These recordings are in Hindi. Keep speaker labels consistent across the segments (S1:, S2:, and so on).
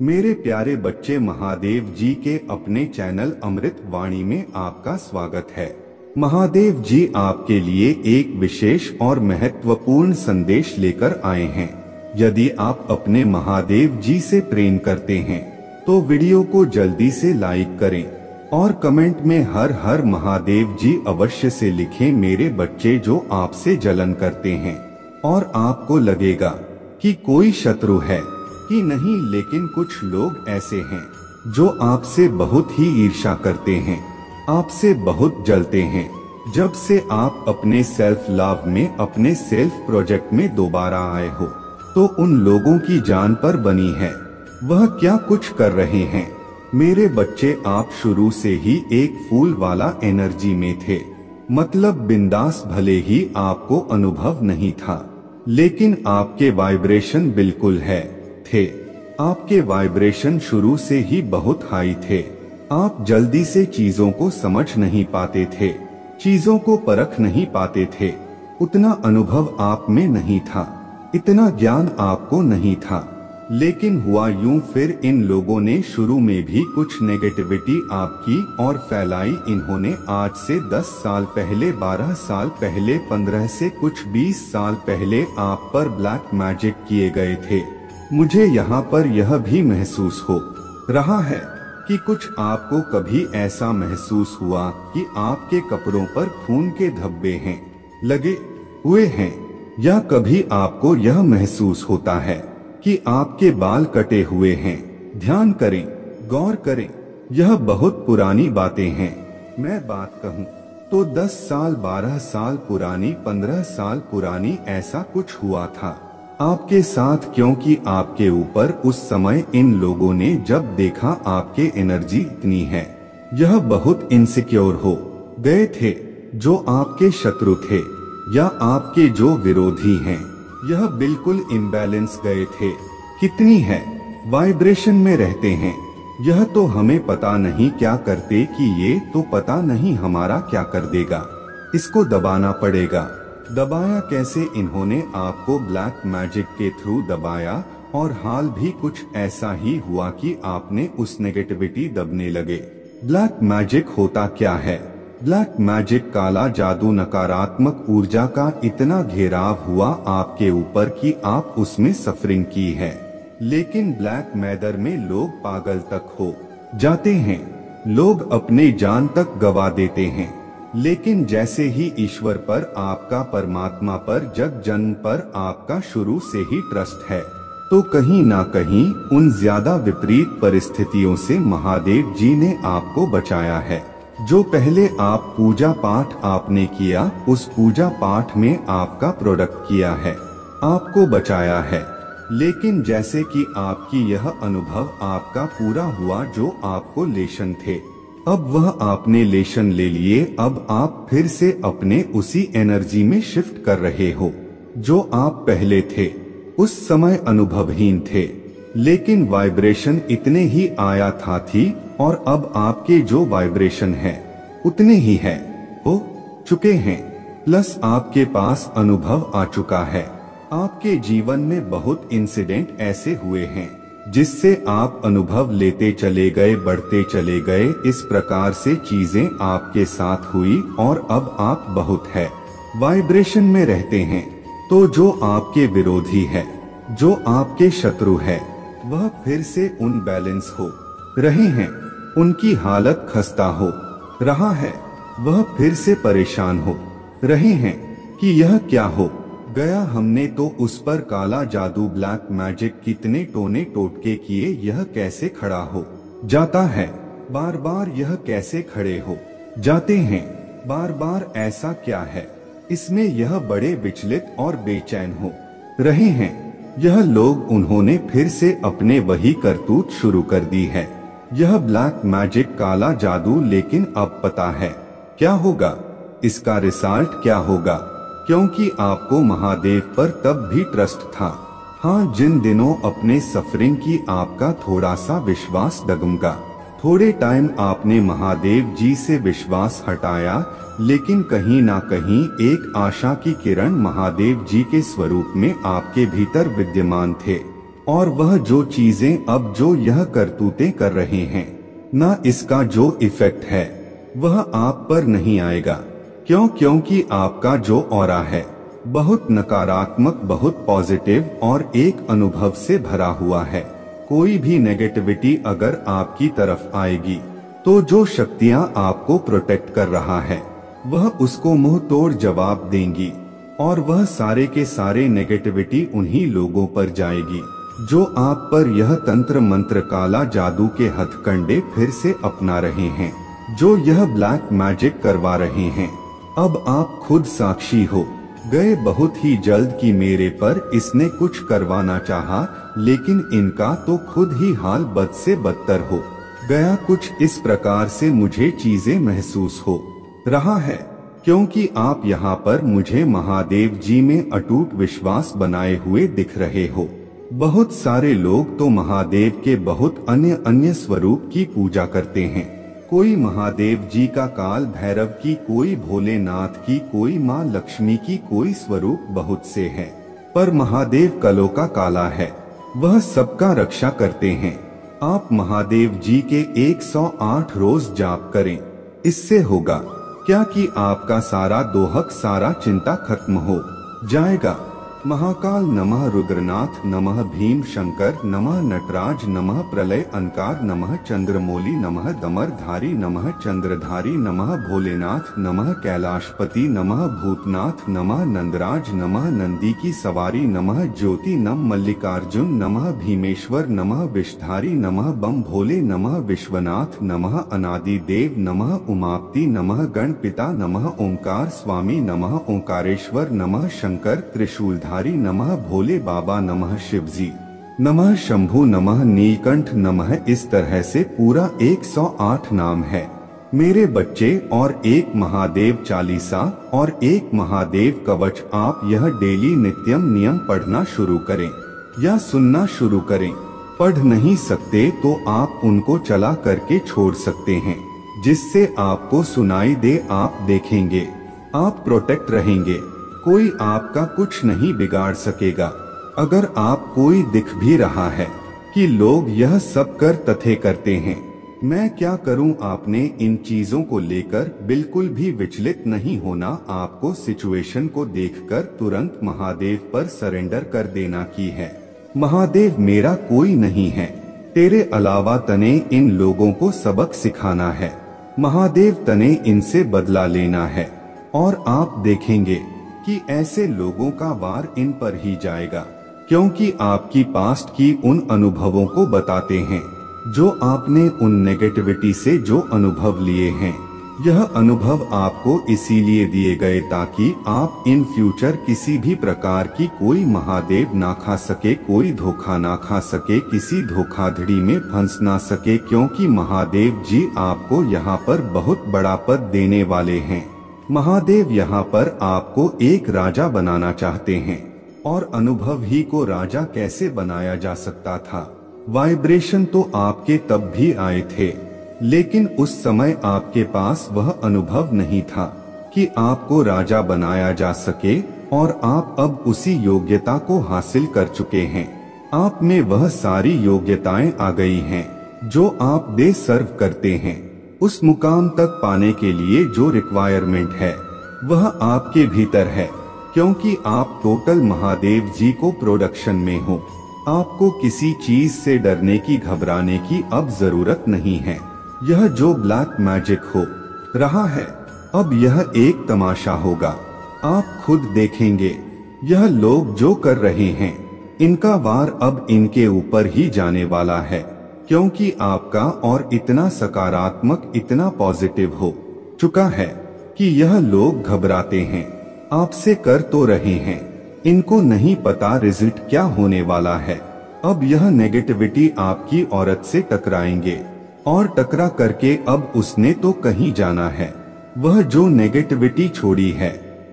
S1: मेरे प्यारे बच्चे, महादेव जी के अपने चैनल अमृत वाणी में आपका स्वागत है। महादेव जी आपके लिए एक विशेष और महत्वपूर्ण संदेश लेकर आए हैं। यदि आप अपने महादेव जी से प्रेम करते हैं तो वीडियो को जल्दी से लाइक करें और कमेंट में हर हर महादेव जी अवश्य से लिखें मेरे बच्चे, जो आपसे जलन करते हैं और आपको लगेगा कि कोई शत्रु है कि नहीं, लेकिन कुछ लोग ऐसे हैं जो आपसे बहुत ही ईर्ष्या करते हैं, आपसे बहुत जलते हैं। जब से आप अपने सेल्फ लव में, अपने सेल्फ प्रोजेक्ट में दोबारा आए हो, तो उन लोगों की जान पर बनी है। वह क्या कुछ कर रहे हैं मेरे बच्चे। आप शुरू से ही एक फूल वाला एनर्जी में थे, मतलब बिंदास। भले ही आपको अनुभव नहीं था, लेकिन आपके वाइब्रेशन बिल्कुल थे। आपके वाइब्रेशन शुरू से ही बहुत हाई थे। आप जल्दी से चीजों को समझ नहीं पाते थे, चीजों को परख नहीं पाते थे। उतना अनुभव आप में नहीं था, इतना ज्ञान आपको नहीं था। लेकिन हुआ यूं, फिर इन लोगों ने शुरू में भी कुछ नेगेटिविटी आपकी और फैलाई। इन्होंने आज से 10 साल पहले, 12 साल पहले, 15 से कुछ 20 साल पहले आप पर ब्लैक मैजिक किए गए थे। मुझे यहाँ पर यह भी महसूस हो रहा है कि कुछ आपको कभी ऐसा महसूस हुआ कि आपके कपड़ों पर खून के धब्बे हैं, लगे हुए हैं, या कभी आपको यह महसूस होता है कि आपके बाल कटे हुए हैं। ध्यान करें, गौर करें, यह बहुत पुरानी बातें हैं। मैं बात कहूँ तो 10 साल, 12 साल पुरानी, 15 साल पुरानी ऐसा कुछ हुआ था आपके साथ, क्योंकि आपके ऊपर उस समय इन लोगों ने जब देखा आपके एनर्जी इतनी है, यह बहुत इनसिक्योर हो गए थे। जो आपके शत्रु थे या आपके जो विरोधी हैं, यह बिल्कुल इम्बैलेंस गए थे। कितनी है वाइब्रेशन में रहते हैं, यह तो हमें पता नहीं क्या करते कि ये तो पता नहीं हमारा क्या कर देगा। इसको दबाना पड़ेगा। दबाया कैसे? इन्होंने आपको ब्लैक मैजिक के थ्रू दबाया, और हाल भी कुछ ऐसा ही हुआ कि आपने उस नेगेटिविटी दबने लगे। ब्लैक मैजिक होता क्या है? ब्लैक मैजिक काला जादू, नकारात्मक ऊर्जा का इतना घेराव हुआ आपके ऊपर कि आप उसमें सफरिंग की है। लेकिन ब्लैक मैटर में लोग पागल तक हो जाते हैं, लोग अपने जान तक गवा देते हैं। लेकिन जैसे ही ईश्वर पर आपका, परमात्मा पर, जग जन पर आपका शुरू से ही ट्रस्ट है, तो कहीं ना कहीं उन ज्यादा विपरीत परिस्थितियों से महादेव जी ने आपको बचाया है। जो पहले आप पूजा पाठ आपने किया, उस पूजा पाठ में आपका प्रोडक्ट किया है, आपको बचाया है। लेकिन जैसे कि आपकी यह अनुभव आपका पूरा हुआ, जो आपको लेशन थे, अब वह आपने लेशन ले लिए। अब आप फिर से अपने उसी एनर्जी में शिफ्ट कर रहे हो जो आप पहले थे। उस समय अनुभवहीन थे, लेकिन वाइब्रेशन इतने ही आया थी, और अब आपके जो वाइब्रेशन है उतने ही है हो चुके हैं। प्लस आपके पास अनुभव आ चुका है। आपके जीवन में बहुत इंसिडेंट ऐसे हुए हैं जिससे आप अनुभव लेते चले गए, बढ़ते चले गए। इस प्रकार से चीजें आपके साथ हुई, और अब आप बहुत है वाइब्रेशन में रहते हैं। तो जो आपके विरोधी है, जो आपके शत्रु है, वह फिर से उन बैलेंस हो रहे हैं, उनकी हालत खस्ता हो रहा है, वह फिर से परेशान हो रहे हैं कि यह क्या हो गया। हमने तो उस पर काला जादू, ब्लैक मैजिक कितने टोने टोटके किए, यह कैसे खड़ा हो जाता है बार बार, यह कैसे खड़े हो जाते हैं बार बार, ऐसा क्या है इसमें? यह बड़े विचलित और बेचैन हो रहे हैं यह लोग। उन्होंने फिर से अपने वही करतूत शुरू कर दी है, यह ब्लैक मैजिक, काला जादू। लेकिन अब पता है क्या होगा, इसका रिजल्ट क्या होगा, क्योंकि आपको महादेव पर तब भी ट्रस्ट था। हाँ, जिन दिनों अपने सफरिंग की आपका थोड़ा सा विश्वास डगमगा, थोड़े टाइम आपने महादेव जी से विश्वास हटाया, लेकिन कहीं ना कहीं एक आशा की किरण महादेव जी के स्वरूप में आपके भीतर विद्यमान थे। और वह जो चीजें अब जो यह करतूतें कर रहे हैं, ना इसका जो इफेक्ट है वह आप पर नहीं आएगा। क्योंकि आपका जो ऑरा है बहुत नकारात्मक, बहुत पॉजिटिव और एक अनुभव से भरा हुआ है। कोई भी नेगेटिविटी अगर आपकी तरफ आएगी तो जो शक्तियां आपको प्रोटेक्ट कर रहा है वह उसको मुंह तोड़ जवाब देंगी और वह सारे के सारे नेगेटिविटी उन्हीं लोगों पर जाएगी जो आप पर यह तंत्र मंत्र काला जादू के हथकंडे फिर से अपना रहे हैं, जो यह ब्लैक मैजिक करवा रहे हैं। अब आप खुद साक्षी हो गए बहुत ही जल्द कि मेरे पर इसने कुछ करवाना चाहा, लेकिन इनका तो खुद ही हाल बद से बदतर हो गया। कुछ इस प्रकार से मुझे चीजें महसूस हो रहा है, क्योंकि आप यहाँ पर मुझे महादेव जी में अटूट विश्वास बनाए हुए दिख रहे हो। बहुत सारे लोग तो महादेव के बहुत अन्य स्वरूप की पूजा करते हैं। कोई महादेव जी का, काल भैरव की, कोई भोलेनाथ की, कोई माँ लक्ष्मी की, कोई स्वरूप बहुत से हैं। पर महादेव कलों का काला है, वह सबका रक्षा करते हैं। आप महादेव जी के 108 रोज जाप करें, इससे होगा क्या कि आपका सारा दोहक, सारा चिंता खत्म हो जाएगा। महाकाल नमः, रुद्रनाथ नमः, भीम शंकर नमः, नटराज नमः, प्रलय अंकार नमः, चंद्रमौली नमः, दमरधारी नमः, चंद्रधारी नमः, भोलेनाथ नमः, कैलाशपति नमः, भूतनाथ नमः, नंदराज नमः, नंदी की सवारी नमः, ज्योति नम, मल्लिकार्जुन नमः, भीमेश्वर नमः, विषधारी नमः, बम भोले नमः, विश्वनाथ नमः, अनादि देव नमः, उमापति नमः, गणपिता नमः, ओंकार स्वामी नमः, ओंकारेश्वर नमः, शंकर त्रिशूलधारी नमः, भोले बाबा नमः, शिवजी नमः, शंभु नमः, नीलकंठ नमः। इस तरह से पूरा 108 नाम है मेरे बच्चे, और एक महादेव चालीसा और एक महादेव कवच। आप यह डेली नित्यम नियम पढ़ना शुरू करें या सुनना शुरू करें। पढ़ नहीं सकते तो आप उनको चला करके छोड़ सकते हैं, जिससे आपको सुनाई दे। आप देखेंगे आप प्रोटेक्ट रहेंगे, कोई आपका कुछ नहीं बिगाड़ सकेगा। अगर आप कोई दिख भी रहा है कि लोग यह सब कर तथे करते हैं, मैं क्या करूं, आपने इन चीजों को लेकर बिल्कुल भी विचलित नहीं होना। आपको सिचुएशन को देखकर तुरंत महादेव पर सरेंडर कर देना की है। महादेव मेरा कोई नहीं है, तेरे अलावा तने इन लोगों को सबक सिखाना है। महादेव तने इनसे बदला लेना है, और आप देखेंगे कि ऐसे लोगों का वार इन पर ही जाएगा, क्योंकि आपकी पास्ट की उन अनुभवों को बताते हैं जो आपने उन नेगेटिविटी से जो अनुभव लिए हैं। यह अनुभव आपको इसीलिए दिए गए ताकि आप इन फ्यूचर किसी भी प्रकार की कोई महादेव ना खा सके, कोई धोखा ना खा सके, किसी धोखाधड़ी में फंस ना सके, क्योंकि महादेव जी आपको यहाँ पर बहुत बड़ा पद देने वाले हैं। महादेव यहाँ पर आपको एक राजा बनाना चाहते हैं, और अनुभव ही को राजा कैसे बनाया जा सकता था। वाइब्रेशन तो आपके तब भी आए थे, लेकिन उस समय आपके पास वह अनुभव नहीं था कि आपको राजा बनाया जा सके, और आप अब उसी योग्यता को हासिल कर चुके हैं। आप में वह सारी योग्यताएं आ गई हैं जो आप दे सर्व करते हैं। उस मुकाम तक पाने के लिए जो रिक्वायरमेंट है वह आपके भीतर है, क्योंकि आप टोटल महादेव जी को प्रोडक्शन में हो। आपको किसी चीज से डरने की, घबराने की अब जरूरत नहीं है। यह जो ब्लैक मैजिक हो रहा है, अब यह एक तमाशा होगा। आप खुद देखेंगे यह लोग जो कर रहे हैं, इनका वार अब इनके ऊपर ही जाने वाला है, क्योंकि आपका और इतना सकारात्मक, इतना पॉजिटिव हो चुका है कि यह लोग घबराते हैं। आपसे कर तो रहे हैं, इनको नहीं पता रिजल्ट क्या होने वाला है। अब यह नेगेटिविटी आपकी औरत से टकराएंगे, और टकरा करके अब उसने तो कहीं जाना है। वह जो नेगेटिविटी छोड़ी है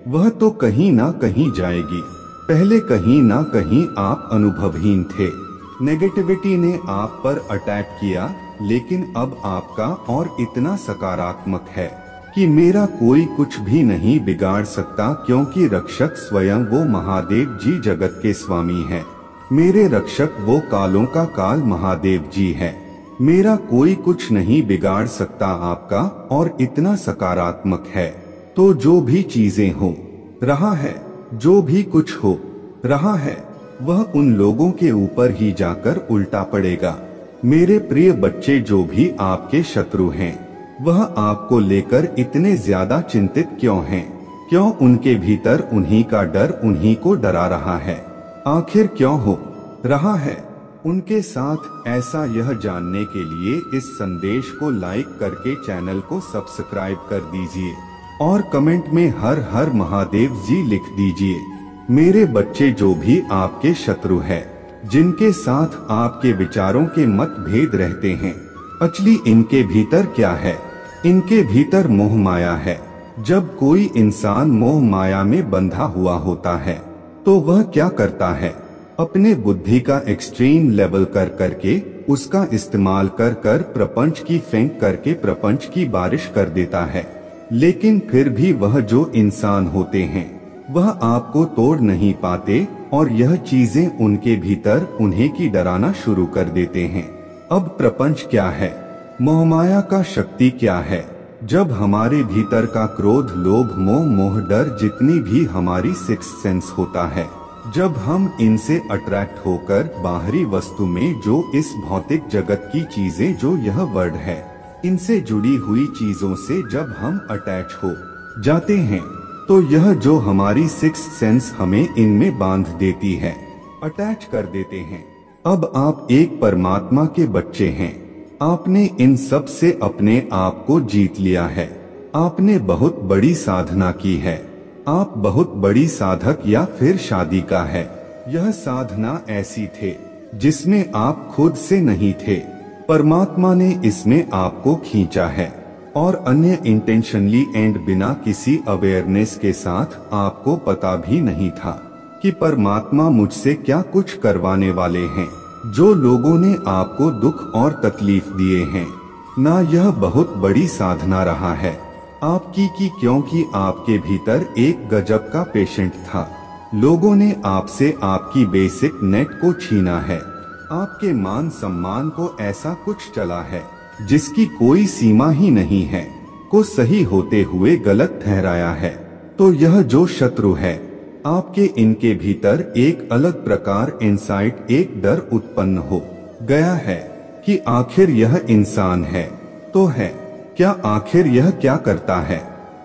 S1: वह तो कहीं ना कहीं जाएगी। पहले कहीं ना कहीं आप अनुभवहीन थे, नेगेटिविटी ने आप पर अटैक किया, लेकिन अब आपका और इतना सकारात्मक है कि मेरा कोई कुछ भी नहीं बिगाड़ सकता, क्योंकि रक्षक स्वयं वो महादेव जी जगत के स्वामी हैं। मेरे रक्षक वो कालों का काल महादेव जी है। मेरा कोई कुछ नहीं बिगाड़ सकता आपका, और इतना सकारात्मक है। तो जो भी चीजें हो रहा है, जो भी कुछ हो रहा है, वह उन लोगों के ऊपर ही जाकर उल्टा पड़ेगा। मेरे प्रिय बच्चे, जो भी आपके शत्रु हैं, वह आपको लेकर इतने ज्यादा चिंतित क्यों हैं? क्यों उनके भीतर उन्हीं का डर उन्हीं को डरा रहा है? आखिर क्यों हो रहा है उनके साथ ऐसा? यह जानने के लिए इस संदेश को लाइक करके चैनल को सब्सक्राइब कर दीजिए और कमेंट में हर हर महादेव जी लिख दीजिए। मेरे बच्चे, जो भी आपके शत्रु है, जिनके साथ आपके विचारों के मतभेद रहते हैं, एक्चुअली इनके भीतर क्या है? इनके भीतर मोह माया है। जब कोई इंसान मोह माया में बंधा हुआ होता है तो वह क्या करता है? अपने बुद्धि का एक्सट्रीम लेवल कर करके उसका इस्तेमाल कर कर प्रपंच की फेंक करके प्रपंच की बारिश कर देता है। लेकिन फिर भी वह जो इंसान होते हैं वह आपको तोड़ नहीं पाते, और यह चीजें उनके भीतर उन्हें की डराना शुरू कर देते हैं। अब प्रपंच क्या है? मोहमाया का शक्ति क्या है? जब हमारे भीतर का क्रोध, लोभ, मोह, डर, जितनी भी हमारी सिक्स सेंस होता है, जब हम इनसे अट्रैक्ट होकर बाहरी वस्तु में, जो इस भौतिक जगत की चीजें, जो यह वर्ड है, इनसे जुड़ी हुई चीजों से जब हम अटैच हो जाते हैं, तो यह जो हमारी सिक्स सेंस हमें इनमें बांध देती है, अटैच कर देते हैं। अब आप एक परमात्मा के बच्चे हैं। आपने इन सब से अपने आप को जीत लिया है। आपने बहुत बड़ी साधना की है। आप बहुत बड़ी साधक या फिर शादी का है। यह साधना ऐसी थे जिसमें आप खुद से नहीं थे, परमात्मा ने इसमें आपको खींचा है, और अन्य इंटेंशनली एंड बिना किसी अवेयरनेस के साथ आपको पता भी नहीं था कि परमात्मा मुझसे क्या कुछ करवाने वाले हैं। जो लोगों ने आपको दुख और तकलीफ दिए हैं ना, यह बहुत बड़ी साधना रहा है आपकी की, क्योंकि आपके भीतर एक गजब का पेशेंट था। लोगों ने आपसे आपकी बेसिक नेट को छीना है। आपके मान सम्मान को ऐसा कुछ चला है जिसकी कोई सीमा ही नहीं है, को सही होते हुए गलत ठहराया है। तो यह जो शत्रु है आपके, इनके भीतर एक अलग प्रकार इनसाइट, एक डर उत्पन्न हो गया है कि आखिर यह इंसान है तो है क्या? आखिर यह क्या करता है?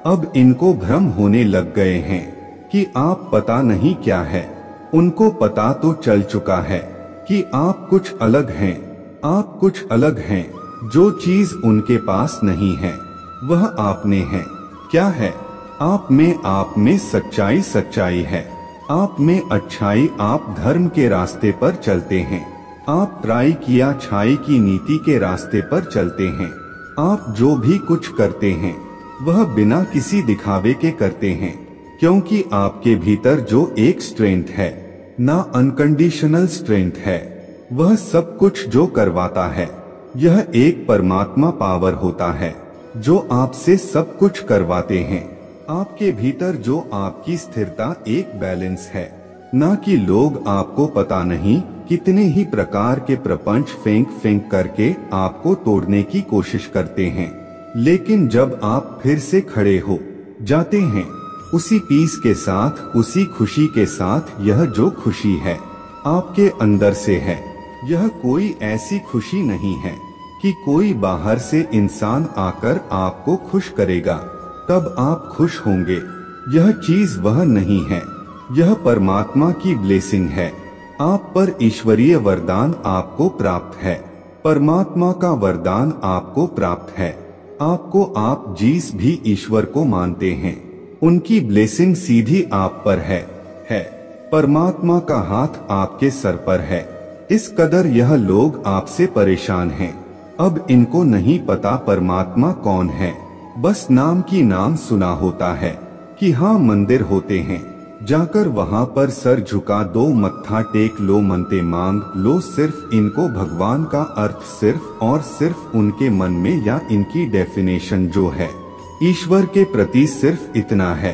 S1: अब इनको भ्रम होने लग गए हैं कि आप पता नहीं क्या है। उनको पता तो चल चुका है कि आप कुछ अलग हैं। आप कुछ अलग हैं। जो चीज उनके पास नहीं है वह आप में है। क्या है? आप में सच्चाई सच्चाई है। आप में अच्छाई। आप धर्म के रास्ते पर चलते हैं। आप ट्राई किया छाई की नीति के रास्ते पर चलते हैं। आप जो भी कुछ करते हैं वह बिना किसी दिखावे के करते हैं, क्योंकि आपके भीतर जो एक स्ट्रेंथ है ना, अनकंडीशनल स्ट्रेंथ है, वह सब कुछ जो करवाता है यह एक परमात्मा पावर होता है जो आपसे सब कुछ करवाते हैं। आपके भीतर जो आपकी स्थिरता, एक बैलेंस है, ना कि लोग आपको पता नहीं कितने ही प्रकार के प्रपंच फेंक करके आपको तोड़ने की कोशिश करते हैं। लेकिन जब आप फिर से खड़े हो जाते हैं उसी पीस के साथ, उसी खुशी के साथ, यह जो खुशी है आपके अंदर से है, यह कोई ऐसी खुशी नहीं है कि कोई बाहर से इंसान आकर आपको खुश करेगा तब आप खुश होंगे। यह चीज वह नहीं है। यह परमात्मा की ब्लेसिंग है। आप पर ईश्वरीय वरदान आपको प्राप्त है। परमात्मा का वरदान आपको प्राप्त है। आपको, आप जिस भी ईश्वर को मानते हैं, उनकी ब्लेसिंग सीधी आप पर है। परमात्मा का हाथ आपके सर पर है। इस कदर यह लोग आपसे परेशान हैं। अब इनको नहीं पता परमात्मा कौन है, बस नाम की नाम सुना होता है कि हाँ मंदिर होते हैं, जाकर वहाँ पर सर झुका दो, मत्था टेक लो, मनते मांग लो। सिर्फ इनको भगवान का अर्थ सिर्फ और सिर्फ उनके मन में, या इनकी डेफिनेशन जो है ईश्वर के प्रति सिर्फ इतना है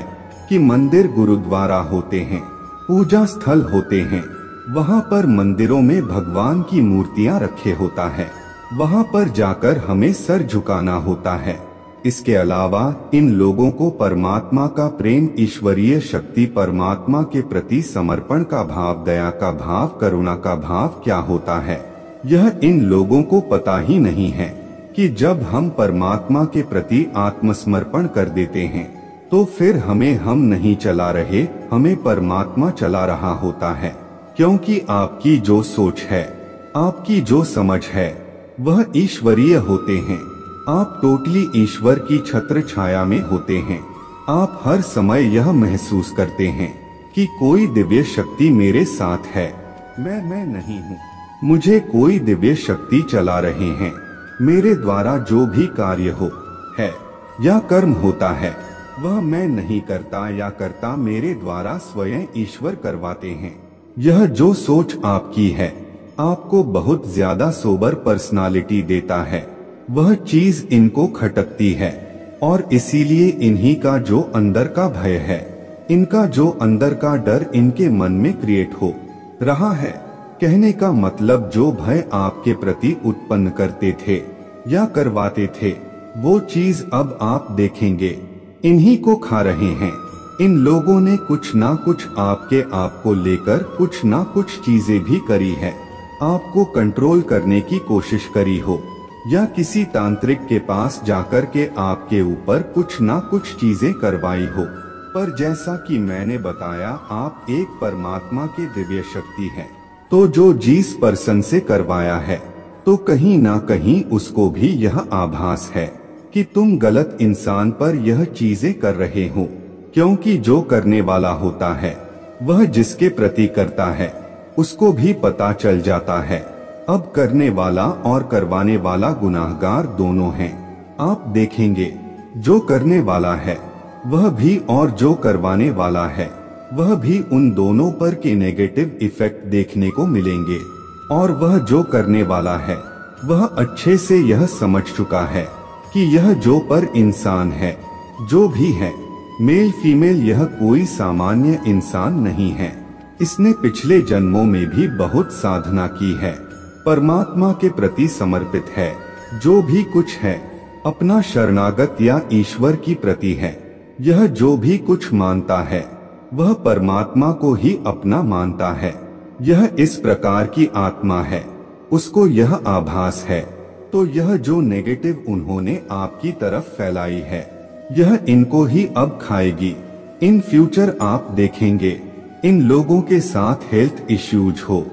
S1: कि मंदिर गुरुद्वारा होते हैं, पूजा स्थल होते हैं, वहाँ पर मंदिरों में भगवान की मूर्तियाँ रखे होता है, वहाँ पर जाकर हमें सर झुकाना होता है। इसके अलावा इन लोगों को परमात्मा का प्रेम, ईश्वरीय शक्ति, परमात्मा के प्रति समर्पण का भाव, दया का भाव, करुणा का भाव क्या होता है, यह इन लोगों को पता ही नहीं है कि जब हम परमात्मा के प्रति आत्मसमर्पण कर देते हैं तो फिर हमें हम नहीं चला रहे, हमें परमात्मा चला रहा होता है। क्योंकि आपकी जो सोच है, आपकी जो समझ है, वह ईश्वरीय होते हैं। आप टोटली ईश्वर की छत्र छाया में होते हैं। आप हर समय यह महसूस करते हैं कि कोई दिव्य शक्ति मेरे साथ है, मैं नहीं हूँ। मुझे कोई दिव्य शक्ति चला रहे हैं। मेरे द्वारा जो भी कार्य हो है या कर्म होता है, वह मैं नहीं करता या करता, मेरे द्वारा स्वयं ईश्वर करवाते हैं। यह जो सोच आपकी है, आपको बहुत ज्यादा सोबर पर्सनालिटी देता है। वह चीज इनको खटकती है और इसीलिए इन्हीं का जो अंदर का भय है, इनका जो अंदर का डर इनके मन में क्रिएट हो रहा है। कहने का मतलब जो भय आपके प्रति उत्पन्न करते थे या करवाते थे, वो चीज अब आप देखेंगे इन्हीं को खा रहे हैं। इन लोगों ने कुछ ना कुछ आपके आप को लेकर कुछ ना कुछ चीजें भी करी है, आपको कंट्रोल करने की कोशिश करी हो या किसी तांत्रिक के पास जाकर के आपके ऊपर कुछ ना कुछ चीजें करवाई हो। पर जैसा कि मैंने बताया, आप एक परमात्मा के दिव्य शक्ति है, तो जो जिस पर्सन से करवाया है, तो कहीं ना कहीं उसको भी यह आभास है कि तुम गलत इंसान पर यह चीजें कर रहे हो। क्योंकि जो करने वाला होता है, वह जिसके प्रति करता है, उसको भी पता चल जाता है। अब करने वाला और करवाने वाला गुनाहगार दोनों हैं। आप देखेंगे जो करने वाला है वह भी और जो करवाने वाला है वह भी, उन दोनों पर के नेगेटिव इफेक्ट देखने को मिलेंगे। और वह जो करने वाला है वह अच्छे से यह समझ चुका है कि यह जो पर इंसान है, जो भी है, मेल फीमेल, यह कोई सामान्य इंसान नहीं है। इसने पिछले जन्मों में भी बहुत साधना की है, परमात्मा के प्रति समर्पित है। जो भी कुछ है अपना शरणागत या ईश्वर की प्रति है। यह जो भी कुछ मानता है वह परमात्मा को ही अपना मानता है। यह इस प्रकार की आत्मा है, उसको यह आभास है। तो यह जो नेगेटिव उन्होंने आपकी तरफ फैलाई है, यह इनको ही अब खाएगी। इन फ्यूचर आप देखेंगे इन लोगों के साथ हेल्थ इश्यूज हो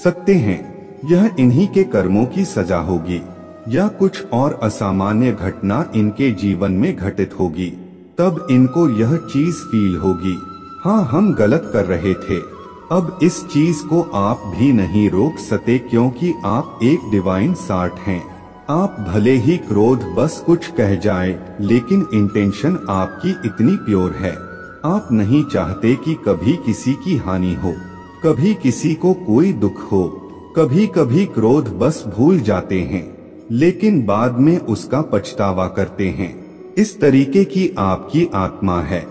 S1: सकते हैं। यह इन्हीं के कर्मों की सजा होगी या कुछ और असामान्य घटना इनके जीवन में घटित होगी, तब इनको यह चीज फील होगी, हाँ हम गलत कर रहे थे। अब इस चीज को आप भी नहीं रोक सकते, क्योंकि आप एक डिवाइन सार्ट हैं। आप भले ही क्रोध बस कुछ कह जाए, लेकिन इंटेंशन आपकी इतनी प्योर है। आप नहीं चाहते कि कभी किसी की हानि हो, कभी किसी को कोई दुख हो। कभी कभी क्रोध बस भूल जाते हैं, लेकिन बाद में उसका पछतावा करते हैं। इस तरीके की आपकी आत्मा है,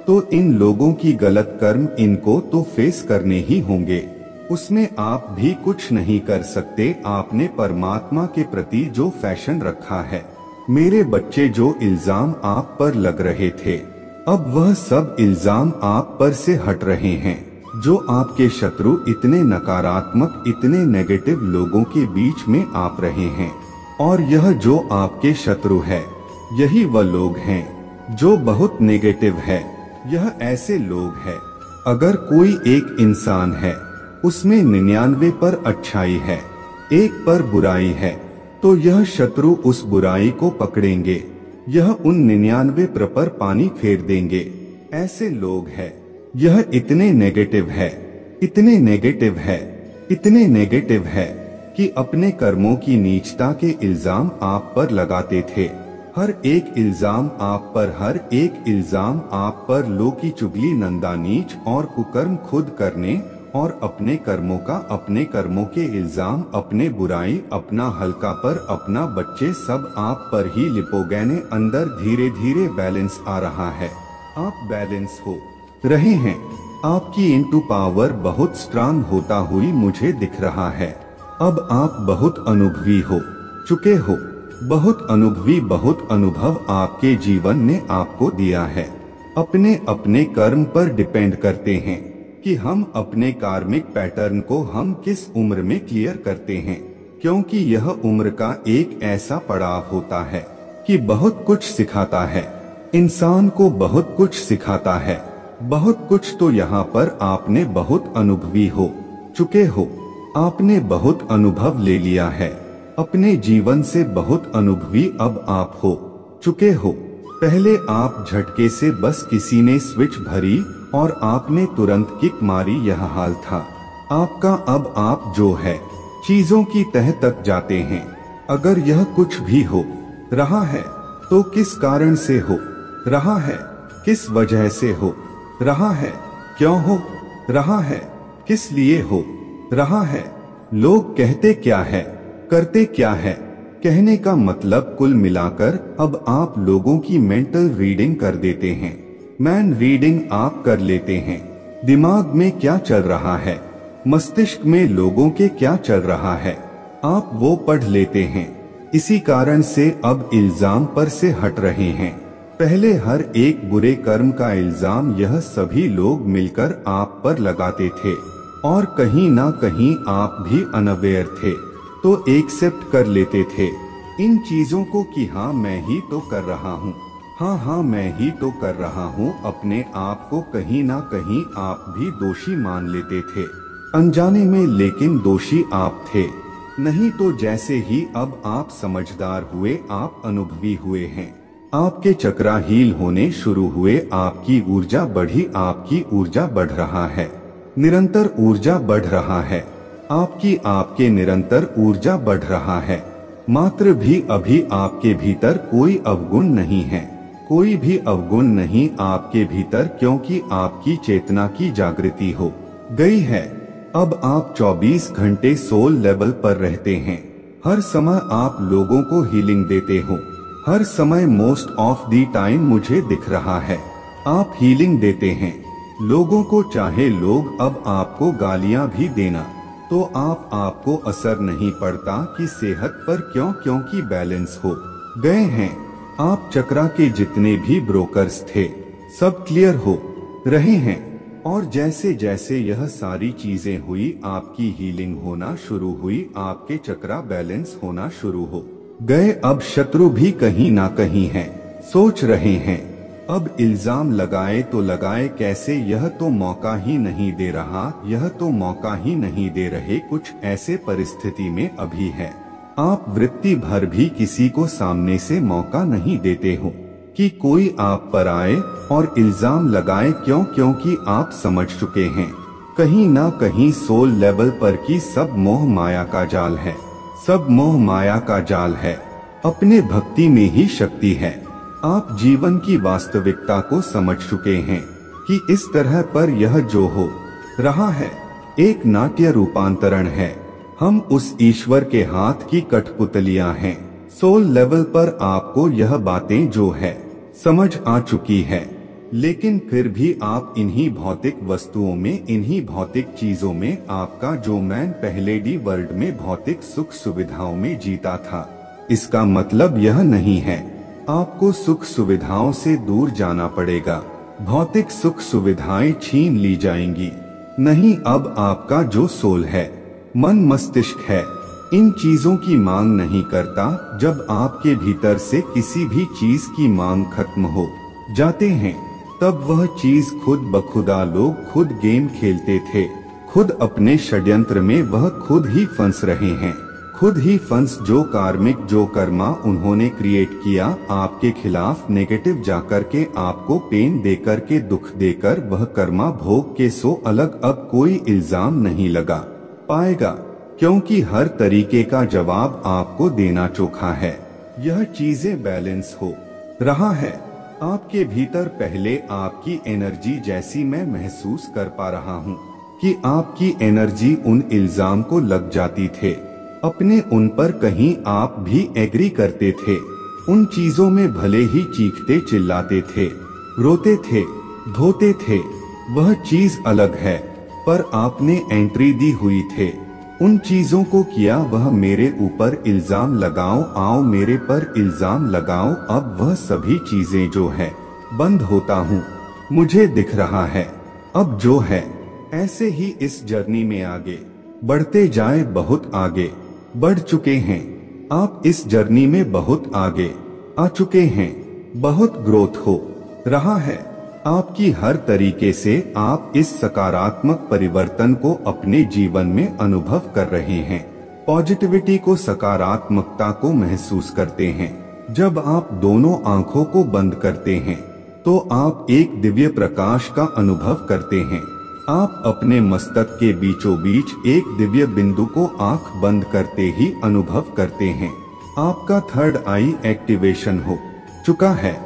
S1: तो इन लोगों की गलत कर्म इनको तो फेस करने ही होंगे। उसमें आप भी कुछ नहीं कर सकते। आपने परमात्मा के प्रति जो फैशन रखा है, मेरे बच्चे, जो इल्जाम आप पर लग रहे थे, अब वह सब इल्जाम आप पर से हट रहे हैं। जो आपके शत्रु इतने नकारात्मक, इतने नेगेटिव लोगों के बीच में आप रहे हैं, और यह जो आपके शत्रु है, यही वह लोग हैं जो बहुत नेगेटिव है। यह ऐसे लोग हैं, अगर कोई एक इंसान है, उसमें 99 पर अच्छाई है, 1 पर बुराई है, तो यह शत्रु उस बुराई को पकड़ेंगे, यह उन 99 पर पानी फेर देंगे। ऐसे लोग हैं। यह इतने नेगेटिव है, इतने नेगेटिव है, इतने नेगेटिव है कि अपने कर्मों की नीचता के इल्जाम आप पर लगाते थे। हर एक इल्जाम आप पर, हर एक इल्जाम आप पर, लो की चुगली, नंदा, नीच और कुकर्म खुद करने, और अपने कर्मों का, अपने कर्मों के इल्जाम, अपने बुराई, अपना हल्का पर, अपना बच्चे, सब आप पर ही लिपोगैने। अंदर धीरे धीरे बैलेंस आ रहा है, आप बैलेंस हो रहे हैं। आपकी इनटू पावर बहुत स्ट्रांग होता हुई मुझे दिख रहा है। अब आप बहुत अनुभवी हो चुके हो। बहुत अनुभवी, बहुत अनुभव आपके जीवन ने आपको दिया है। अपने अपने कर्म पर डिपेंड करते हैं कि हम अपने कार्मिक पैटर्न को हम किस उम्र में क्लियर करते हैं, क्योंकि यह उम्र का एक ऐसा पड़ाव होता है कि बहुत कुछ सिखाता है, इंसान को बहुत कुछ सिखाता है। बहुत कुछ तो यहाँ पर आपने बहुत अनुभवी हो चुके हो। आपने बहुत अनुभव ले लिया है अपने जीवन से, बहुत अनुभवी अब आप हो चुके हो। पहले आप झटके से बस किसी ने स्विच भरी और आपने तुरंत किक मारी, यह हाल था आपका। अब आप जो है चीजों की तह तक जाते हैं। अगर यह कुछ भी हो रहा है तो किस कारण से हो रहा है, किस वजह से हो रहा है, क्यों हो रहा है, किस लिए हो रहा है, लोग कहते क्या है, करते क्या है। कहने का मतलब कुल मिलाकर अब आप लोगों की मेंटल रीडिंग कर देते हैं। मैन रीडिंग आप कर लेते हैं। दिमाग में क्या चल रहा है, मस्तिष्क में लोगों के क्या चल रहा है, आप वो पढ़ लेते हैं। इसी कारण से अब इल्जाम पर से हट रहे हैं। पहले हर एक बुरे कर्म का इल्जाम यह सभी लोग मिलकर आप पर लगाते थे और कहीं ना कहीं आप भी अनअवेयर थे तो एक्सेप्ट कर लेते थे इन चीजों को कि हाँ मैं ही तो कर रहा हूँ, हाँ मैं ही तो कर रहा हूँ। अपने आप को कहीं ना कहीं आप भी दोषी मान लेते थे अनजाने में, लेकिन दोषी आप थे नहीं। तो जैसे ही अब आप समझदार हुए, आप अनुभवी हुए हैं, आपके चक्रा हील होने शुरू हुए, आपकी ऊर्जा बढ़ी, आपकी ऊर्जा बढ़ रहा है, निरंतर ऊर्जा बढ़ रहा है, आपके निरंतर ऊर्जा बढ़ रहा है। मात्र भी अभी आपके भीतर कोई अवगुण नहीं है, कोई भी अवगुण नहीं आपके भीतर, क्योंकि आपकी चेतना की जागृति हो गई है। अब आप 24 घंटे सोल लेवल पर रहते हैं। हर समय आप लोगों को हीलिंग देते हो, हर समय मोस्ट ऑफ दी टाइम मुझे दिख रहा है आप हीलिंग देते हैं लोगों को। चाहे लोग अब आपको गालियां भी देना तो आपको असर नहीं पड़ता कि सेहत पर, क्योंकि बैलेंस हो गए हैं आप। चक्रा के जितने भी ब्रोकर्स थे सब क्लियर हो रहे हैं और जैसे जैसे यह सारी चीजें हुई, आपकी हीलिंग होना शुरू हुई, आपके चक्रा बैलेंस होना शुरू हो गए। अब शत्रु भी कहीं ना कहीं हैं, सोच रहे हैं अब इल्जाम लगाए तो लगाए कैसे, यह तो मौका ही नहीं दे रहा, यह तो मौका ही नहीं दे रहे। कुछ ऐसे परिस्थिति में अभी है आप वृत्ति भर भी किसी को सामने से मौका नहीं देते हो कि कोई आप पर आए और इल्जाम लगाए, क्योंकि आप समझ चुके हैं कहीं ना कहीं सोल लेवल पर कि सब मोह माया का जाल है, सब मोह माया का जाल है। अपने भक्ति में ही शक्ति है। आप जीवन की वास्तविकता को समझ चुके हैं कि इस तरह पर यह जो हो रहा है एक नाट्य रूपांतरण है। हम उस ईश्वर के हाथ की कठपुतलियां हैं। सोल लेवल पर आपको यह बातें जो है समझ आ चुकी है, लेकिन फिर भी आप इन्हीं भौतिक वस्तुओं में, इन्हीं भौतिक चीजों में, आपका जो मैन पहले डी वर्ल्ड में भौतिक सुख सुविधाओं में जीता था। इसका मतलब यह नहीं है आपको सुख सुविधाओं से दूर जाना पड़ेगा, भौतिक सुख सुविधाएं छीन ली जाएंगी। नहीं, अब आपका जो सोल है, मन मस्तिष्क है, इन चीजों की मांग नहीं करता। जब आपके भीतर से किसी भी चीज की मांग खत्म हो जाते हैं, तब वह चीज खुद बखुदा, लोग खुद गेम खेलते थे, खुद अपने षड्यंत्र में वह खुद ही फंस रहे हैं, खुद ही फंस। जो कार्मिक, जो कर्मा उन्होंने क्रिएट किया आपके खिलाफ, नेगेटिव जाकर के आपको पेन देकर के, दुख देकर, वह कर्मा भोग के सो अलग अब कोई इल्जाम नहीं लगा पाएगा, क्योंकि हर तरीके का जवाब आपको देना चोखा है। यह चीजें बैलेंस हो रहा है आपके भीतर। पहले आपकी एनर्जी जैसी मैं महसूस कर पा रहा हूँ कि आपकी एनर्जी उन इल्जाम को लग जाती थे, अपने उन पर कहीं आप भी एग्री करते थे, उन चीजों में भले ही चीखते चिल्लाते थे, रोते थे, धोते थे, वह चीज अलग है, पर आपने एंट्री दी हुई थे, उन चीजों को किया, वह मेरे ऊपर इल्जाम लगाओ, आओ मेरे पर इल्जाम लगाओ। अब वह सभी चीजें जो है बंद होता हूँ, मुझे दिख रहा है अब जो है। ऐसे ही इस जर्नी में आगे बढ़ते जाए, बहुत आगे बढ़ चुके हैं आप, इस जर्नी में बहुत आगे आ चुके हैं, बहुत ग्रोथ हो रहा है आपकी हर तरीके से। आप इस सकारात्मक परिवर्तन को अपने जीवन में अनुभव कर रहे हैं, पॉजिटिविटी को, सकारात्मकता को महसूस करते हैं। जब आप दोनों आंखों को बंद करते हैं तो आप एक दिव्य प्रकाश का अनुभव करते हैं। आप अपने मस्तक के बीचों बीच एक दिव्य बिंदु को आंख बंद करते ही अनुभव करते हैं। आपका थर्ड आई एक्टिवेशन हो चुका है।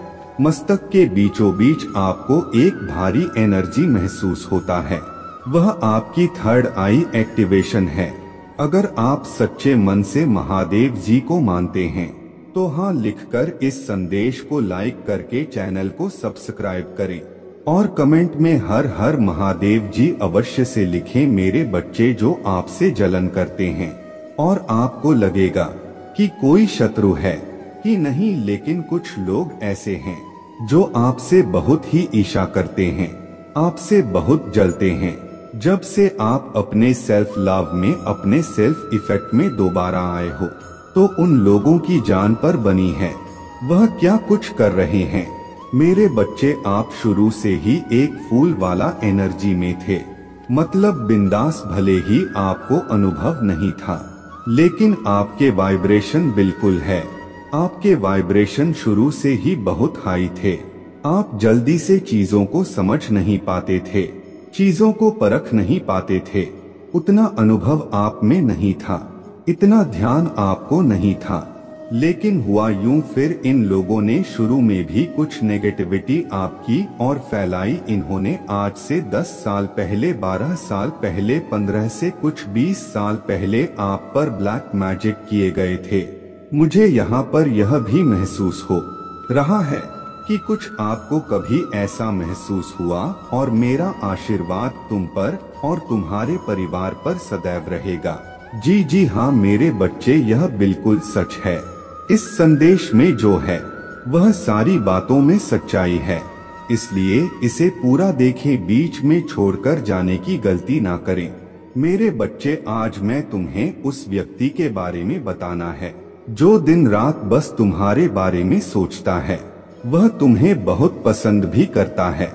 S1: मस्तक के बीचों बीच आपको एक भारी एनर्जी महसूस होता है, वह आपकी थर्ड आई एक्टिवेशन है। अगर आप सच्चे मन से महादेव जी को मानते हैं तो हाँ लिखकर इस संदेश को लाइक करके चैनल को सब्सक्राइब करें और कमेंट में हर हर महादेव जी अवश्य से लिखें। मेरे बच्चे जो आपसे जलन करते हैं और आपको लगेगा कि कोई शत्रु है ही नहीं, लेकिन कुछ लोग ऐसे हैं जो आपसे बहुत ही ईर्ष्या करते हैं, आपसे बहुत जलते हैं। जब से आप अपने सेल्फ लव में, अपने सेल्फ इफेक्ट में दोबारा आए हो तो उन लोगों की जान पर बनी है, वह क्या कुछ कर रहे हैं। मेरे बच्चे आप शुरू से ही एक फूल वाला एनर्जी में थे, मतलब बिंदास, भले ही आपको अनुभव नहीं था, लेकिन आपके वाइब्रेशन बिल्कुल है। आपके वाइब्रेशन शुरू से ही बहुत हाई थे। आप जल्दी से चीजों को समझ नहीं पाते थे, चीजों को परख नहीं पाते थे, उतना अनुभव आप में नहीं था, इतना ध्यान आपको नहीं था। लेकिन हुआ यूं, फिर इन लोगों ने शुरू में भी कुछ नेगेटिविटी आपकी और फैलाई। इन्होंने आज से 10 साल पहले, 12 साल पहले, 15 से कुछ 20 साल पहले आप पर ब्लैक मैजिक किए गए थे। मुझे यहाँ पर यह भी महसूस हो रहा है कि कुछ आपको कभी ऐसा महसूस हुआ, और मेरा आशीर्वाद तुम पर और तुम्हारे परिवार पर सदैव रहेगा। जी जी हाँ मेरे बच्चे, यह बिल्कुल सच है। इस संदेश में जो है वह सारी बातों में सच्चाई है, इसलिए इसे पूरा देखें, बीच में छोड़कर जाने की गलती ना करें। मेरे बच्चे, आज मैं तुम्हें उस व्यक्ति के बारे में बताना है जो दिन रात बस तुम्हारे बारे में सोचता है। वह तुम्हें बहुत पसंद भी करता है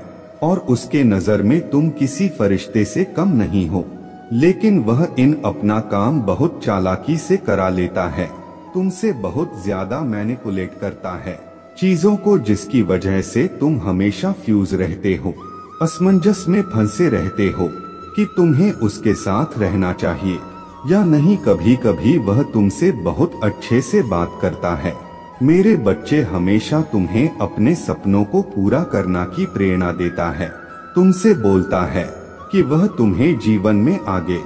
S1: और उसके नजर में तुम किसी फरिश्ते से कम नहीं हो, लेकिन वह अपना काम बहुत चालाकी से करा लेता है, तुमसे बहुत ज्यादा मैनिपुलेट करता है चीजों को, जिसकी वजह से तुम हमेशा फ्यूज रहते हो, असमंजस में फंसे रहते हो कि तुम्हें उसके साथ रहना चाहिए या नहीं। कभी कभी वह तुमसे बहुत अच्छे से बात करता है। मेरे बच्चे, हमेशा तुम्हें अपने सपनों को पूरा करना की प्रेरणा देता है, तुमसे बोलता है कि वह तुम्हें जीवन में आगे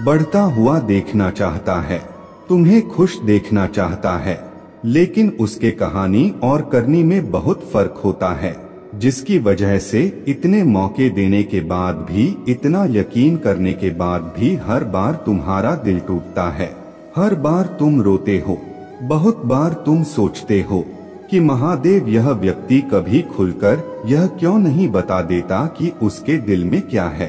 S1: बढ़ता हुआ देखना चाहता है, तुम्हें खुश देखना चाहता है, लेकिन उसके कहानी और करनी में बहुत फर्क होता है, जिसकी वजह से इतने मौके देने के बाद भी, इतना यकीन करने के बाद भी हर बार तुम्हारा दिल टूटता है, हर बार तुम रोते हो, बहुत बार तुम सोचते हो कि महादेव यह व्यक्ति कभी खुलकर यह क्यों नहीं बता देता कि उसके दिल में क्या है।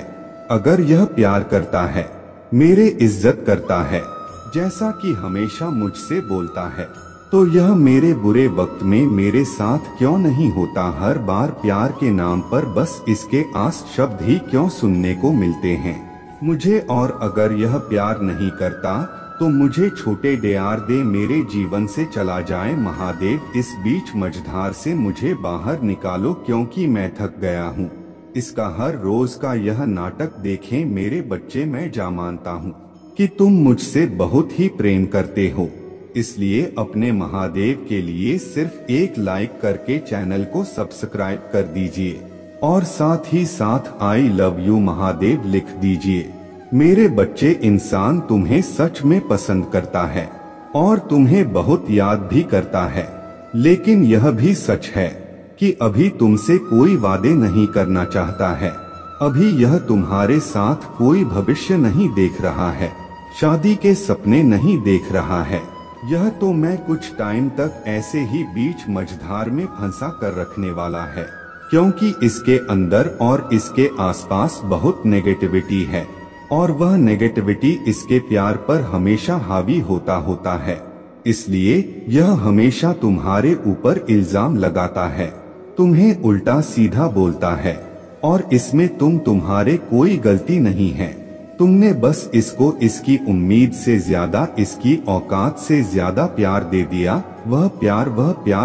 S1: अगर यह प्यार करता है, मेरे इज्जत करता है, जैसा कि हमेशा मुझसे बोलता है, तो यह मेरे बुरे वक्त में मेरे साथ क्यों नहीं होता। हर बार प्यार के नाम पर बस इसके आस शब्द ही क्यों सुनने को मिलते हैं मुझे। और अगर यह प्यार नहीं करता तो मुझे छोटे डेयार दे, मेरे जीवन से चला जाए महादेव। इस बीच मझधार से मुझे बाहर निकालो, क्योंकि मैं थक गया हूँ। इसका हर रोज का यह नाटक देखें। मेरे बच्चे, मैं जा मानता हूँ कि तुम मुझसे बहुत ही प्रेम करते हो, इसलिए अपने महादेव के लिए सिर्फ एक लाइक करके चैनल को सब्सक्राइब कर दीजिए और साथ ही साथ आई लव यू महादेव लिख दीजिए। मेरे बच्चे, इंसान तुम्हें सच में पसंद करता है और तुम्हें बहुत याद भी करता है, लेकिन यह भी सच है कि अभी तुमसे कोई वादे नहीं करना चाहता है। अभी यह तुम्हारे साथ कोई भविष्य नहीं देख रहा है, शादी के सपने नहीं देख रहा है। यह तो मैं कुछ टाइम तक ऐसे ही बीच मझधार में फंसा कर रखने वाला है, क्योंकि इसके अंदर और इसके आसपास बहुत नेगेटिविटी है और वह नेगेटिविटी इसके प्यार पर हमेशा हावी होता है। इसलिए यह हमेशा तुम्हारे ऊपर इल्जाम लगाता है, तुम्हें उल्टा सीधा बोलता है और इसमें तुम्हारे कोई गलती नहीं है। तुमने बस इसको इसकी उम्मीद से ज्यादा, इसकी औकात से ज्यादा प्यार दे दिया। वह प्यार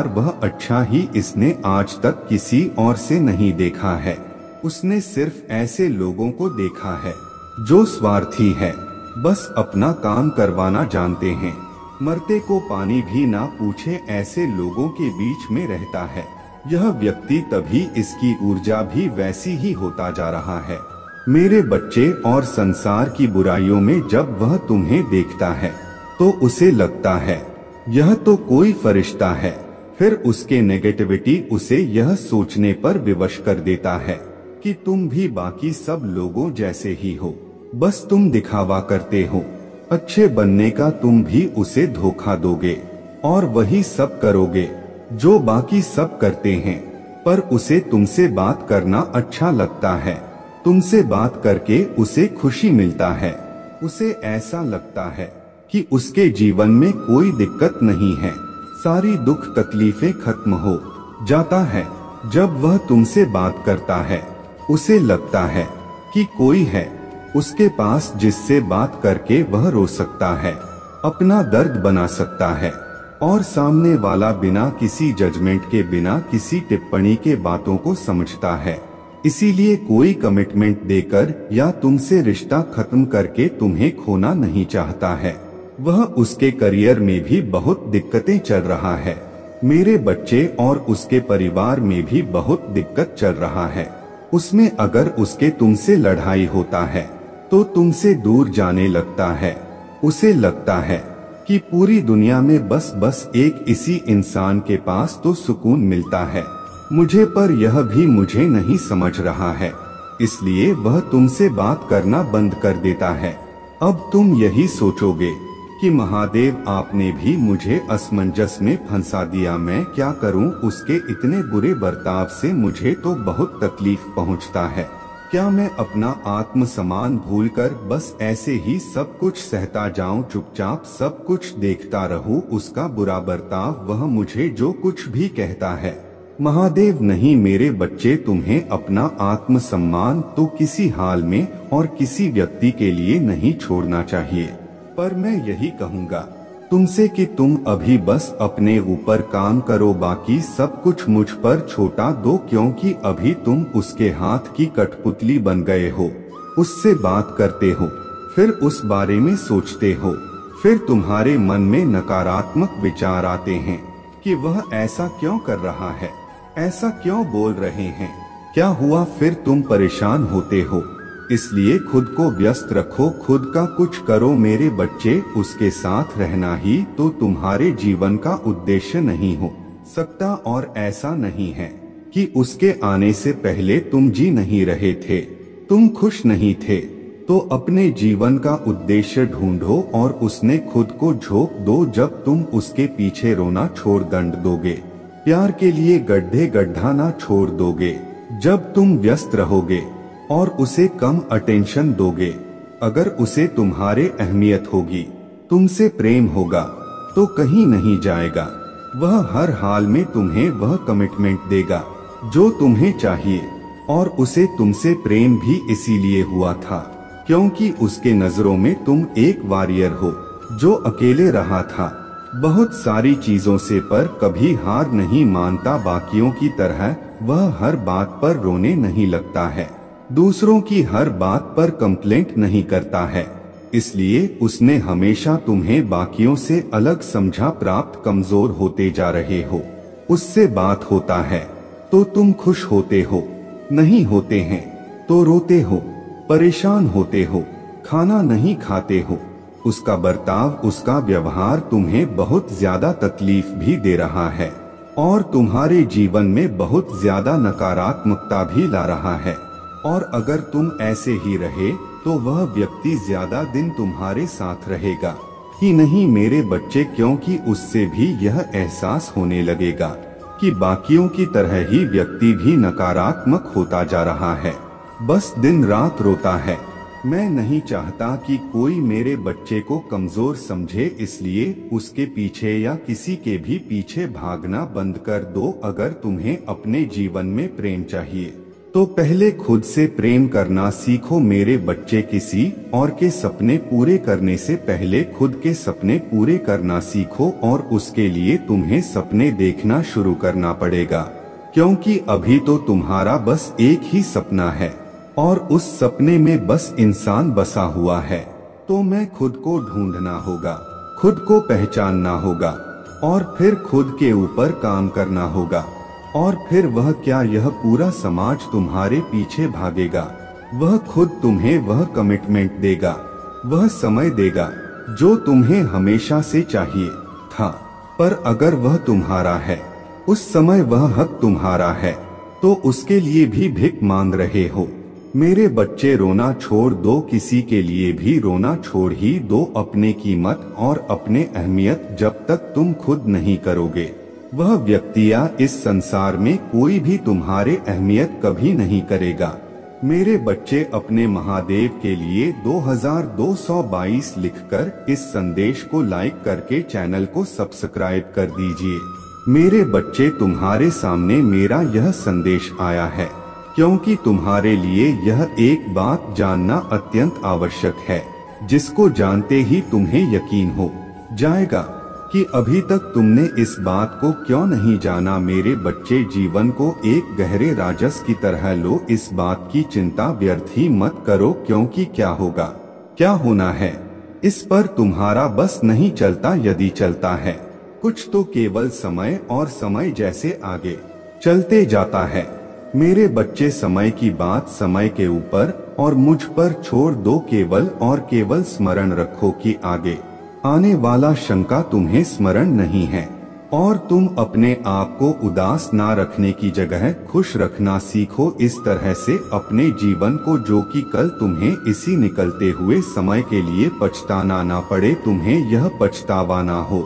S1: वह अच्छा ही इसने आज तक किसी और से नहीं देखा है। उसने सिर्फ ऐसे लोगों को देखा है जो स्वार्थी है, बस अपना काम करवाना जानते हैं, मरते को पानी भी ना पूछे ऐसे लोगों के बीच में रहता है। यह व्यक्ति तभी इसकी ऊर्जा भी वैसी ही होता जा रहा है। मेरे बच्चे और संसार की बुराइयों में जब वह तुम्हें देखता है तो उसे लगता है यह तो कोई फरिश्ता है। फिर उसके नेगेटिविटी उसे यह सोचने पर विवश कर देता है कि तुम भी बाकी सब लोगों जैसे ही हो, बस तुम दिखावा करते हो। अच्छे बनने का तुम भी उसे धोखा दोगे और वही सब करोगे जो बाकी सब करते हैं। पर उसे तुमसे बात करना अच्छा लगता है, तुमसे बात करके उसे खुशी मिलता है। उसे ऐसा लगता है कि उसके जीवन में कोई दिक्कत नहीं है, सारी दुख तकलीफें खत्म हो जाता है। जब वह तुमसे बात करता है उसे लगता है कि कोई है उसके पास जिससे बात करके वह रो सकता है, अपना दर्द बना सकता है और सामने वाला बिना किसी जजमेंट के, बिना किसी टिप्पणी के बातों को समझता है। इसीलिए कोई कमिटमेंट देकर या तुमसे रिश्ता खत्म करके तुम्हें खोना नहीं चाहता है। वह उसके करियर में भी बहुत दिक्कतें चल रहा है, मेरे बच्चे और उसके परिवार में भी बहुत दिक्कत चल रहा है। उसमें अगर उसके तुमसे लड़ाई होता है तो तुमसे दूर जाने लगता है। उसे लगता है कि पूरी दुनिया में बस एक इसी इंसान के पास तो सुकून मिलता है मुझे, पर यह भी मुझे नहीं समझ रहा है, इसलिए वह तुमसे बात करना बंद कर देता है। अब तुम यही सोचोगे कि महादेव आपने भी मुझे असमंजस में फंसा दिया, मैं क्या करूं, उसके इतने बुरे बर्ताव से मुझे तो बहुत तकलीफ पहुंचता है। क्या मैं अपना आत्मसम्मान भूलकर बस ऐसे ही सब कुछ सहता जाऊं, चुपचाप सब कुछ देखता रहूं उसका बुरा बर्ताव, वह मुझे जो कुछ भी कहता है। महादेव नहीं मेरे बच्चे, तुम्हें अपना आत्मसम्मान तो किसी हाल में और किसी व्यक्ति के लिए नहीं छोड़ना चाहिए। पर मैं यही कहूँगा तुमसे कि तुम अभी बस अपने ऊपर काम करो, बाकी सब कुछ मुझ पर छोटा दो, क्योंकि अभी तुम उसके हाथ की कठपुतली बन गए हो। उससे बात करते हो, फिर उस बारे में सोचते हो, फिर तुम्हारे मन में नकारात्मक विचार आते हैं कि वह ऐसा क्यों कर रहा है, ऐसा क्यों बोल रहे हैं, क्या हुआ, फिर तुम परेशान होते हो। इसलिए खुद को व्यस्त रखो, खुद का कुछ करो मेरे बच्चे। उसके साथ रहना ही तो तुम्हारे जीवन का उद्देश्य नहीं हो सकता, और ऐसा नहीं है कि उसके आने से पहले तुम जी नहीं रहे थे, तुम खुश नहीं थे, तो अपने जीवन का उद्देश्य ढूंढो और उसने खुद को झोंक दो। जब तुम उसके पीछे रोना छोड़ दंड दोगे, प्यार के लिए गड्ढे गड्ढा ना छोड़ दोगे, जब तुम व्यस्त रहोगे और उसे कम अटेंशन दोगे, अगर उसे तुम्हारे अहमियत होगी, तुमसे प्रेम होगा, तो कहीं नहीं जाएगा। वह हर हाल में तुम्हें वह कमिटमेंट देगा जो तुम्हें चाहिए, और उसे तुमसे प्रेम भी इसीलिए हुआ था क्योंकि उसके नजरों में तुम एक वॉरियर हो जो अकेले रहा था बहुत सारी चीजों से, पर कभी हार नहीं मानता। बाकियों की तरह वह हर बात पर रोने नहीं लगता है, दूसरों की हर बात पर कंप्लेंट नहीं करता है, इसलिए उसने हमेशा तुम्हें बाकियों से अलग समझा। प्राप्त कमजोर होते जा रहे हो, उससे बात होता है तो तुम खुश होते हो, नहीं होते हैं तो रोते हो, परेशान होते हो, खाना नहीं खाते हो। उसका बर्ताव, उसका व्यवहार तुम्हें बहुत ज्यादा तकलीफ भी दे रहा है और तुम्हारे जीवन में बहुत ज्यादा नकारात्मकता भी ला रहा है, और अगर तुम ऐसे ही रहे तो वह व्यक्ति ज्यादा दिन तुम्हारे साथ रहेगा ही नहीं मेरे बच्चे, क्योंकि उससे भी यह एहसास होने लगेगा कि बाकियों की तरह ही व्यक्ति भी नकारात्मक होता जा रहा है, बस दिन रात रोता है। मैं नहीं चाहता कि कोई मेरे बच्चे को कमजोर समझे, इसलिए उसके पीछे या किसी के भी पीछे भागना बंद कर दो। अगर तुम्हें अपने जीवन में प्रेम चाहिए तो पहले खुद से प्रेम करना सीखो मेरे बच्चे। किसी और के सपने पूरे करने से पहले खुद के सपने पूरे करना सीखो, और उसके लिए तुम्हें सपने देखना शुरू करना पड़ेगा, क्योंकि अभी तो तुम्हारा बस एक ही सपना है और उस सपने में बस इंसान बसा हुआ है। तो मैं खुद को ढूंढना होगा, खुद को पहचानना होगा और फिर खुद के ऊपर काम करना होगा। और फिर वह क्या, यह पूरा समाज तुम्हारे पीछे भागेगा, वह खुद तुम्हें वह कमिटमेंट देगा, वह समय देगा जो तुम्हें हमेशा से चाहिए था। पर अगर वह तुम्हारा है, उस समय वह हक तुम्हारा है, तो उसके लिए भी भिख मांग रहे हो। मेरे बच्चे रोना छोड़ दो, किसी के लिए भी रोना छोड़ ही दो। अपने कीमत और अपने अहमियत जब तक तुम खुद नहीं करोगे, वह व्यक्ति या इस संसार में कोई भी तुम्हारे अहमियत कभी नहीं करेगा। मेरे बच्चे, अपने महादेव के लिए 2222 लिखकर इस संदेश को लाइक करके चैनल को सब्सक्राइब कर दीजिए। मेरे बच्चे, तुम्हारे सामने मेरा यह संदेश आया है क्योंकि तुम्हारे लिए यह एक बात जानना अत्यंत आवश्यक है, जिसको जानते ही तुम्हें यकीन हो जाएगा कि अभी तक तुमने इस बात को क्यों नहीं जाना। मेरे बच्चे, जीवन को एक गहरे राजस की तरह लो, इस बात की चिंता व्यर्थ ही मत करो, क्योंकि क्या होगा, क्या होना है, इस पर तुम्हारा बस नहीं चलता। यदि चलता है कुछ तो केवल समय और समय जैसे आगे चलते जाता है। मेरे बच्चे, समय की बात समय के ऊपर और मुझ पर छोड़ दो, केवल और केवल स्मरण रखो कि आगे आने वाला शंका तुम्हें स्मरण नहीं है, और तुम अपने आप को उदास ना रखने की जगह खुश रखना सीखो। इस तरह से अपने जीवन को, जो कि कल तुम्हें इसी निकलते हुए समय के लिए पछताना ना पड़े, तुम्हें यह पछतावा ना हो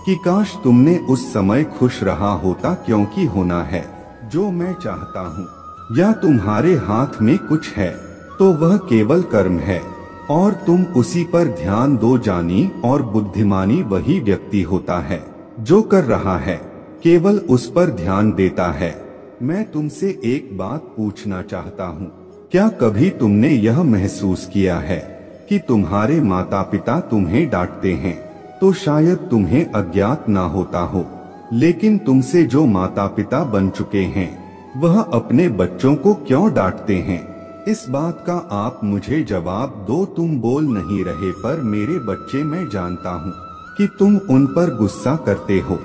S1: कि काश तुमने उस समय खुश रहा होता, क्योंकि होना है जो मैं चाहता हूँ या तुम्हारे हाथ में कुछ है तो वह केवल कर्म है और तुम उसी पर ध्यान दो। जानी और बुद्धिमानी वही व्यक्ति होता है जो कर रहा है, केवल उस पर ध्यान देता है। मैं तुमसे एक बात पूछना चाहता हूँ, क्या कभी तुमने यह महसूस किया है कि तुम्हारे माता पिता तुम्हें डांटते हैं तो शायद तुम्हें अज्ञात ना होता हो, लेकिन तुमसे जो माता पिता बन चुके हैं वह अपने बच्चों को क्यों डांटते हैं? इस बात का आप मुझे जवाब दो। तुम बोल नहीं रहे, पर मेरे बच्चे, मैं जानता हूँ कि तुम उन पर गुस्सा करते हो,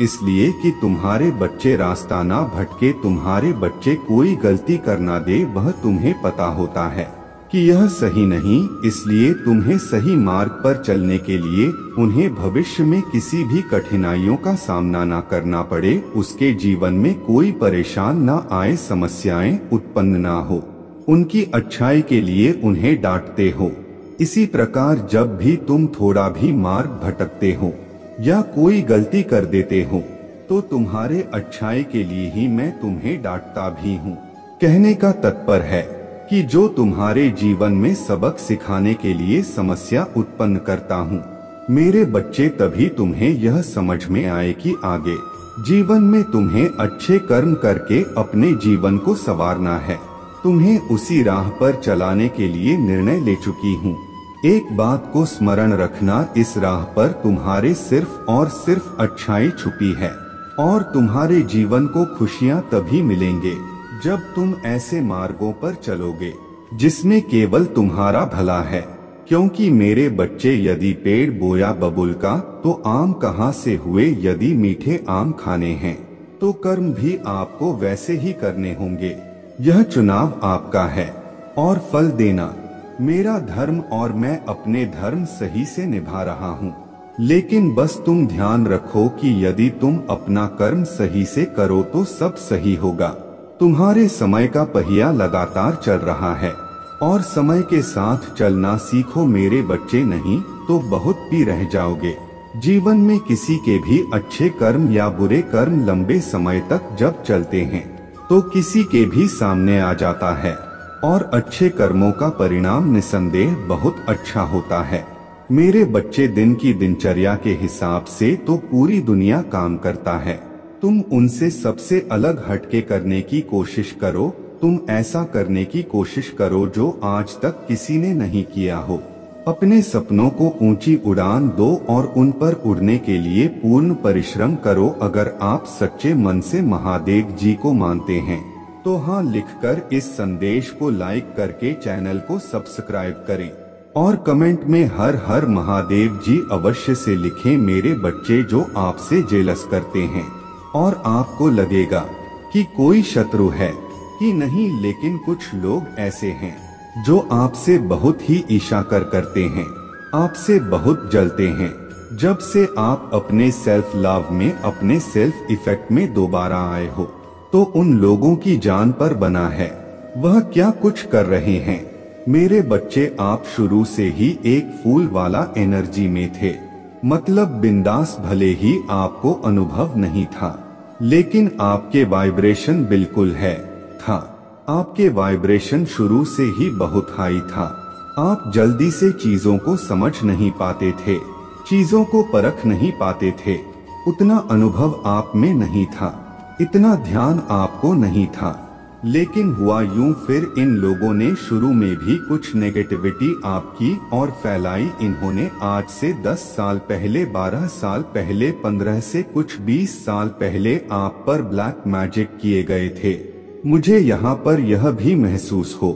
S1: इसलिए कि तुम्हारे बच्चे रास्ता ना भटके, तुम्हारे बच्चे कोई गलती करना दे। वह तुम्हें पता होता है कि यह सही नहीं, इसलिए तुम्हें सही मार्ग पर चलने के लिए उन्हें भविष्य में किसी भी कठिनाइयों का सामना ना करना पड़े, उसके जीवन में कोई परेशान ना आए, समस्याएं उत्पन्न ना हो, उनकी अच्छाई के लिए उन्हें डांटते हो। इसी प्रकार जब भी तुम थोड़ा भी मार्ग भटकते हो या कोई गलती कर देते हो तो तुम्हारे अच्छाई के लिए ही मैं तुम्हें डांटता भी हूँ। कहने का तात्पर्य है कि जो तुम्हारे जीवन में सबक सिखाने के लिए समस्या उत्पन्न करता हूँ। मेरे बच्चे, तभी तुम्हें यह समझ में आए कि आगे जीवन में तुम्हें अच्छे कर्म करके अपने जीवन को संवारना है। तुम्हें उसी राह पर चलाने के लिए निर्णय ले चुकी हूँ। एक बात को स्मरण रखना, इस राह पर तुम्हारे सिर्फ और सिर्फ अच्छाई छुपी है और तुम्हारे जीवन को खुशियाँ तभी मिलेंगे जब तुम ऐसे मार्गों पर चलोगे जिसमें केवल तुम्हारा भला है। क्योंकि मेरे बच्चे, यदि पेड़ बोया बबुल का तो आम कहाँ से हुए? यदि मीठे आम खाने हैं तो कर्म भी आपको वैसे ही करने होंगे। यह चुनाव आपका है और फल देना मेरा धर्म, और मैं अपने धर्म सही से निभा रहा हूँ। लेकिन बस तुम ध्यान रखो कि यदि तुम अपना कर्म सही से करो तो सब सही होगा। तुम्हारे समय का पहिया लगातार चल रहा है और समय के साथ चलना सीखो मेरे बच्चे, नहीं तो बहुत पी रह जाओगे। जीवन में किसी के भी अच्छे कर्म या बुरे कर्म लंबे समय तक जब चलते हैं तो किसी के भी सामने आ जाता है और अच्छे कर्मों का परिणाम निसंदेह बहुत अच्छा होता है। मेरे बच्चे, दिन की दिनचर्या के हिसाब से तो पूरी दुनिया काम करता है। तुम उनसे सबसे अलग हटके करने की कोशिश करो। तुम ऐसा करने की कोशिश करो जो आज तक किसी ने नहीं किया हो। अपने सपनों को ऊंची उड़ान दो और उन पर उड़ने के लिए पूर्ण परिश्रम करो। अगर आप सच्चे मन से महादेव जी को मानते हैं तो हाँ लिखकर इस संदेश को लाइक करके चैनल को सब्सक्राइब करें और कमेंट में हर हर महादेव जी अवश्य से लिखें मेरे बच्चे, जो आपसे जेलस करते हैं और आपको लगेगा कि कोई शत्रु है कि नहीं, लेकिन कुछ लोग ऐसे हैं जो आपसे बहुत ही ईर्ष्या करते हैं, आपसे बहुत जलते हैं। जब से आप अपने सेल्फ लव में, अपने सेल्फ इफेक्ट में दोबारा आए हो तो उन लोगों की जान पर बना है वह क्या कुछ कर रहे हैं। मेरे बच्चे, आप शुरू से ही एक फूल वाला एनर्जी में थे, मतलब बिंदास, भले ही आपको अनुभव नहीं था लेकिन आपके वाइब्रेशन बिल्कुल था। आपके वाइब्रेशन शुरू से ही बहुत हाई था। आप जल्दी से चीजों को समझ नहीं पाते थे, चीजों को परख नहीं पाते थे। उतना अनुभव आप में नहीं था, इतना ध्यान आपको नहीं था। लेकिन हुआ यूं, फिर इन लोगों ने शुरू में भी कुछ नेगेटिविटी आपकी और फैलाई। इन्होंने आज से 10 साल पहले, 12 साल पहले, 15 से कुछ 20 साल पहले आप पर ब्लैक मैजिक किए गए थे। मुझे यहाँ पर यह भी महसूस हो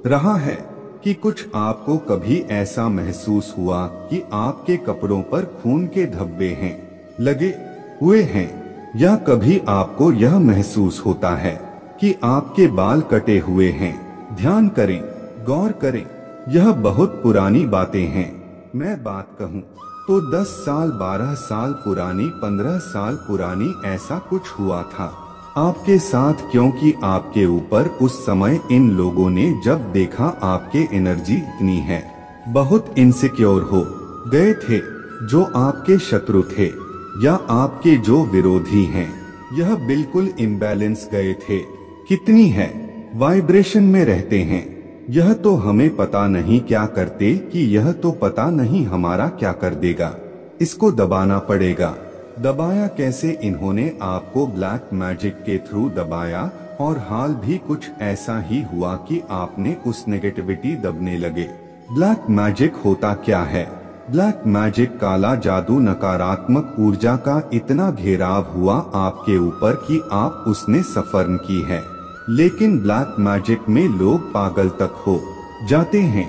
S1: रहा है कि कुछ आपको कभी ऐसा महसूस हुआ कि आपके कपड़ों पर खून के धब्बे हैं, लगे हुए हैं, या कभी आपको यह महसूस होता है कि आपके बाल कटे हुए हैं। ध्यान करें, गौर करें, यह बहुत पुरानी बातें हैं। मैं बात कहूँ तो 10 साल, 12 साल पुरानी, 15 साल पुरानी ऐसा कुछ हुआ था आपके साथ, क्योंकि आपके ऊपर उस समय इन लोगों ने जब देखा आपके एनर्जी इतनी है, बहुत इनसिक्योर हो गए थे। जो आपके शत्रु थे या आपके जो विरोधी हैं, यह बिल्कुल इम्बैलेंस गए थे। कितनी है वाइब्रेशन में रहते हैं, यह तो हमें पता नहीं क्या करते कि यह तो पता नहीं हमारा क्या कर देगा। इसको दबाना पड़ेगा। दबाया कैसे? इन्होंने आपको ब्लैक मैजिक के थ्रू दबाया और हाल भी कुछ ऐसा ही हुआ कि आपने उस नेगेटिविटी दबने लगे। ब्लैक मैजिक होता क्या है? ब्लैक मैजिक काला जादू, नकारात्मक ऊर्जा का इतना घेराव हुआ आपके ऊपर कि आप उसने सफर की है। लेकिन ब्लैक मैजिक में लोग पागल तक हो जाते हैं,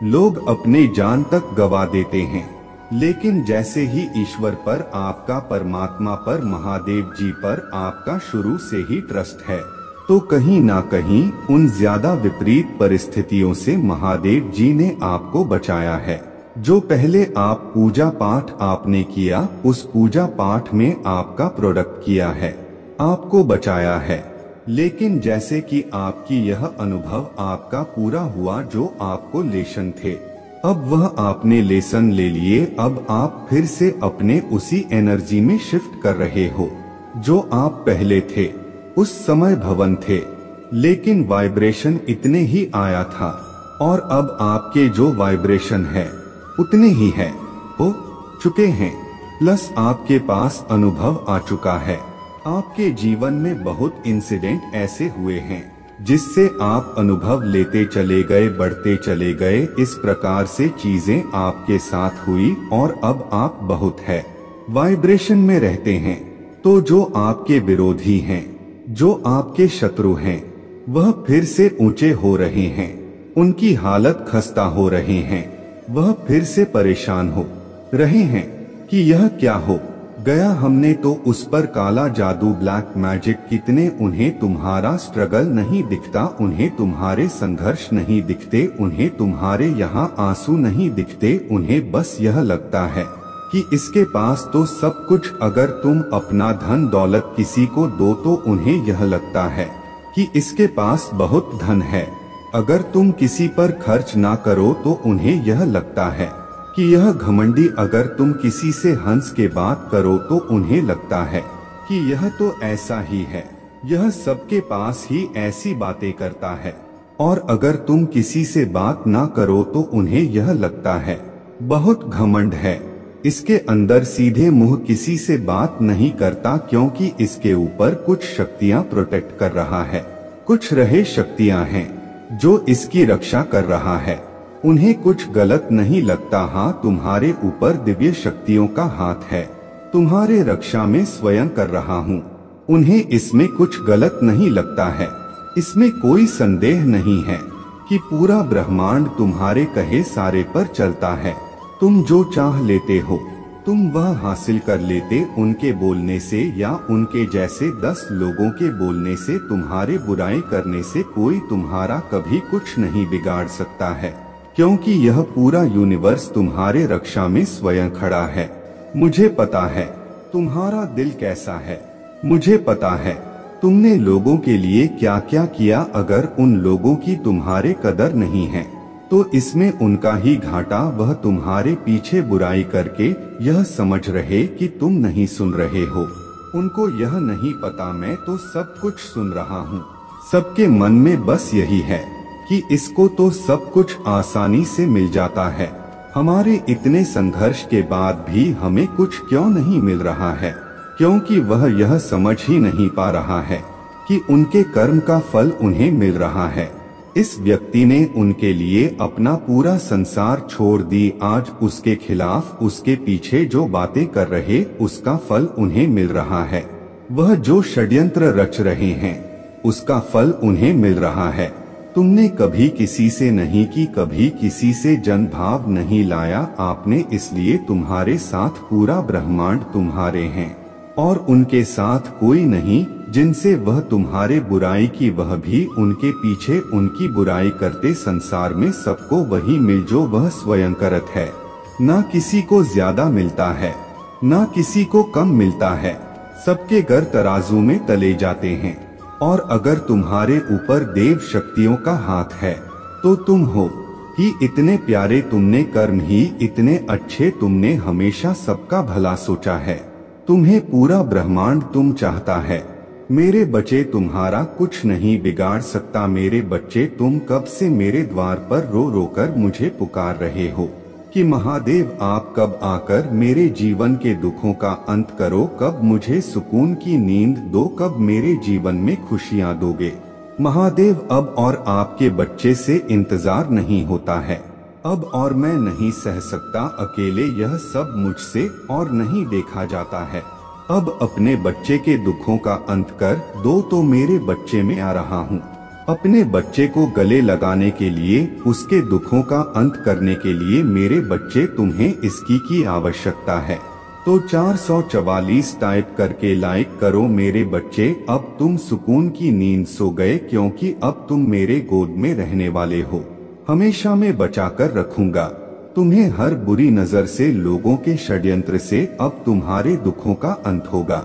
S1: लोग अपने जान तक गवा देते हैं। लेकिन जैसे ही ईश्वर पर आपका, परमात्मा पर, महादेव जी पर आपका शुरू से ही ट्रस्ट है, तो कहीं ना कहीं उन ज्यादा विपरीत परिस्थितियों से महादेव जी ने आपको बचाया है। जो पहले आप पूजा पाठ आपने किया, उस पूजा पाठ में आपका प्रोडक्ट किया है, आपको बचाया है। लेकिन जैसे कि आपकी यह अनुभव आपका पूरा हुआ, जो आपको लेसन थे, अब वह आपने लेसन ले लिए। अब आप फिर से अपने उसी एनर्जी में शिफ्ट कर रहे हो जो आप पहले थे। उस समय भवन थे, लेकिन वाइब्रेशन इतने ही आया था, और अब आपके जो वाइब्रेशन है उतने ही है, हो चुके हैं। प्लस आपके पास अनुभव आ चुका है। आपके जीवन में बहुत इंसिडेंट ऐसे हुए हैं जिससे आप अनुभव लेते चले गए, बढ़ते चले गए। इस प्रकार से चीजें आपके साथ हुई और अब आप बहुत है वाइब्रेशन में रहते हैं। तो जो आपके विरोधी हैं, जो आपके शत्रु हैं, वह फिर से ऊंचे हो रहे हैं, उनकी हालत खस्ता हो रहे हैं, वह फिर से परेशान हो रहे हैं कि यह क्या हो गया। हमने तो उस पर काला जादू, ब्लैक मैजिक कितने, उन्हें तुम्हारा स्ट्रगल नहीं दिखता, उन्हें तुम्हारे संघर्ष नहीं दिखते, उन्हें तुम्हारे यहाँ आंसू नहीं दिखते। उन्हें बस यह लगता है कि इसके पास तो सब कुछ, अगर तुम अपना धन दौलत किसी को दो तो उन्हें यह लगता है कि इसके पास बहुत धन है। अगर तुम किसी पर खर्च ना करो तो उन्हें यह लगता है कि यह घमंडी। अगर तुम किसी से हंस के बात करो तो उन्हें लगता है कि यह तो ऐसा ही है, यह सबके पास ही ऐसी बातें करता है। और अगर तुम किसी से बात ना करो तो उन्हें यह लगता है बहुत घमंड है। इसके अंदर सीधे मुंह किसी से बात नहीं करता, क्योंकि इसके ऊपर कुछ शक्तियां प्रोटेक्ट कर रहा है, कुछ रहे शक्तियां हैं जो इसकी रक्षा कर रहा है। उन्हें कुछ गलत नहीं लगता। हाँ, तुम्हारे ऊपर दिव्य शक्तियों का हाथ है, तुम्हारे रक्षा में स्वयं कर रहा हूँ। उन्हें इसमें कुछ गलत नहीं लगता है। इसमें कोई संदेह नहीं है कि पूरा ब्रह्मांड तुम्हारे कहे सारे पर चलता है। तुम जो चाह लेते हो तुम वह हासिल कर लेते। उनके बोलने से या उनके जैसे 10 लोगों के बोलने से, तुम्हारे बुराई करने से कोई तुम्हारा कभी कुछ नहीं बिगाड़ सकता है, क्योंकि यह पूरा यूनिवर्स तुम्हारे रक्षा में स्वयं खड़ा है। मुझे पता है तुम्हारा दिल कैसा है, मुझे पता है तुमने लोगों के लिए क्या क्या किया। अगर उन लोगों की तुम्हारे कदर नहीं है तो इसमें उनका ही घाटा। वह तुम्हारे पीछे बुराई करके यह समझ रहे कि तुम नहीं सुन रहे हो। उनको यह नहीं पता मैं तो सब कुछ सुन रहा हूँ। सबके मन में बस यही है कि इसको तो सब कुछ आसानी से मिल जाता है। हमारे इतने संघर्ष के बाद भी हमें कुछ क्यों नहीं मिल रहा है? क्योंकि वह यह समझ ही नहीं पा रहा है कि उनके कर्म का फल उन्हें मिल रहा है। इस व्यक्ति ने उनके लिए अपना पूरा संसार छोड़ दी। आज उसके खिलाफ, उसके पीछे जो बातें कर रहे, उसका फल उन्हें मिल रहा है। वह जो षड्यंत्र रच रहे हैं उसका फल उन्हें मिल रहा है। तुमने कभी किसी से नहीं की, कभी किसी से जनभाव नहीं लाया आपने, इसलिए तुम्हारे साथ पूरा ब्रह्मांड तुम्हारे हैं और उनके साथ कोई नहीं। जिनसे वह तुम्हारे बुराई की, वह भी उनके पीछे उनकी बुराई करते। संसार में सबको वही मिल जो वह स्वयं करत है। ना किसी को ज्यादा मिलता है, ना किसी को कम मिलता है। सबके घर तराजू में तले जाते हैं। और अगर तुम्हारे ऊपर देव शक्तियों का हाथ है तो तुम हो ही इतने प्यारे, तुमने कर्म ही इतने अच्छे, तुमने हमेशा सबका भला सोचा है। तुम्हें पूरा ब्रह्मांड तुम चाहता है। मेरे बच्चे, तुम्हारा कुछ नहीं बिगाड़ सकता। मेरे बच्चे, तुम कब से मेरे द्वार पर रो रो कर मुझे पुकार रहे हो कि महादेव आप कब आकर मेरे जीवन के दुखों का अंत करो, कब मुझे सुकून की नींद दो, कब मेरे जीवन में खुशियाँ दोगे। महादेव, अब और आपके बच्चे से इंतजार नहीं होता है। अब और मैं नहीं सह सकता अकेले यह सब मुझसे और नहीं देखा जाता है। अब अपने बच्चे के दुखों का अंत कर दो तो मेरे बच्चे में आ रहा हूँ। अपने बच्चे को गले लगाने के लिए, उसके दुखों का अंत करने के लिए मेरे बच्चे, तुम्हें इसकी की आवश्यकता है तो 444 टाइप करके लाइक करो मेरे बच्चे। अब तुम सुकून की नींद सो गए, क्योंकि अब तुम मेरे गोद में रहने वाले हो। हमेशा मैं बचा कर रखूंगा तुम्हें हर बुरी नजर से, लोगों के षड्यंत्र से। अब तुम्हारे दुखों का अंत होगा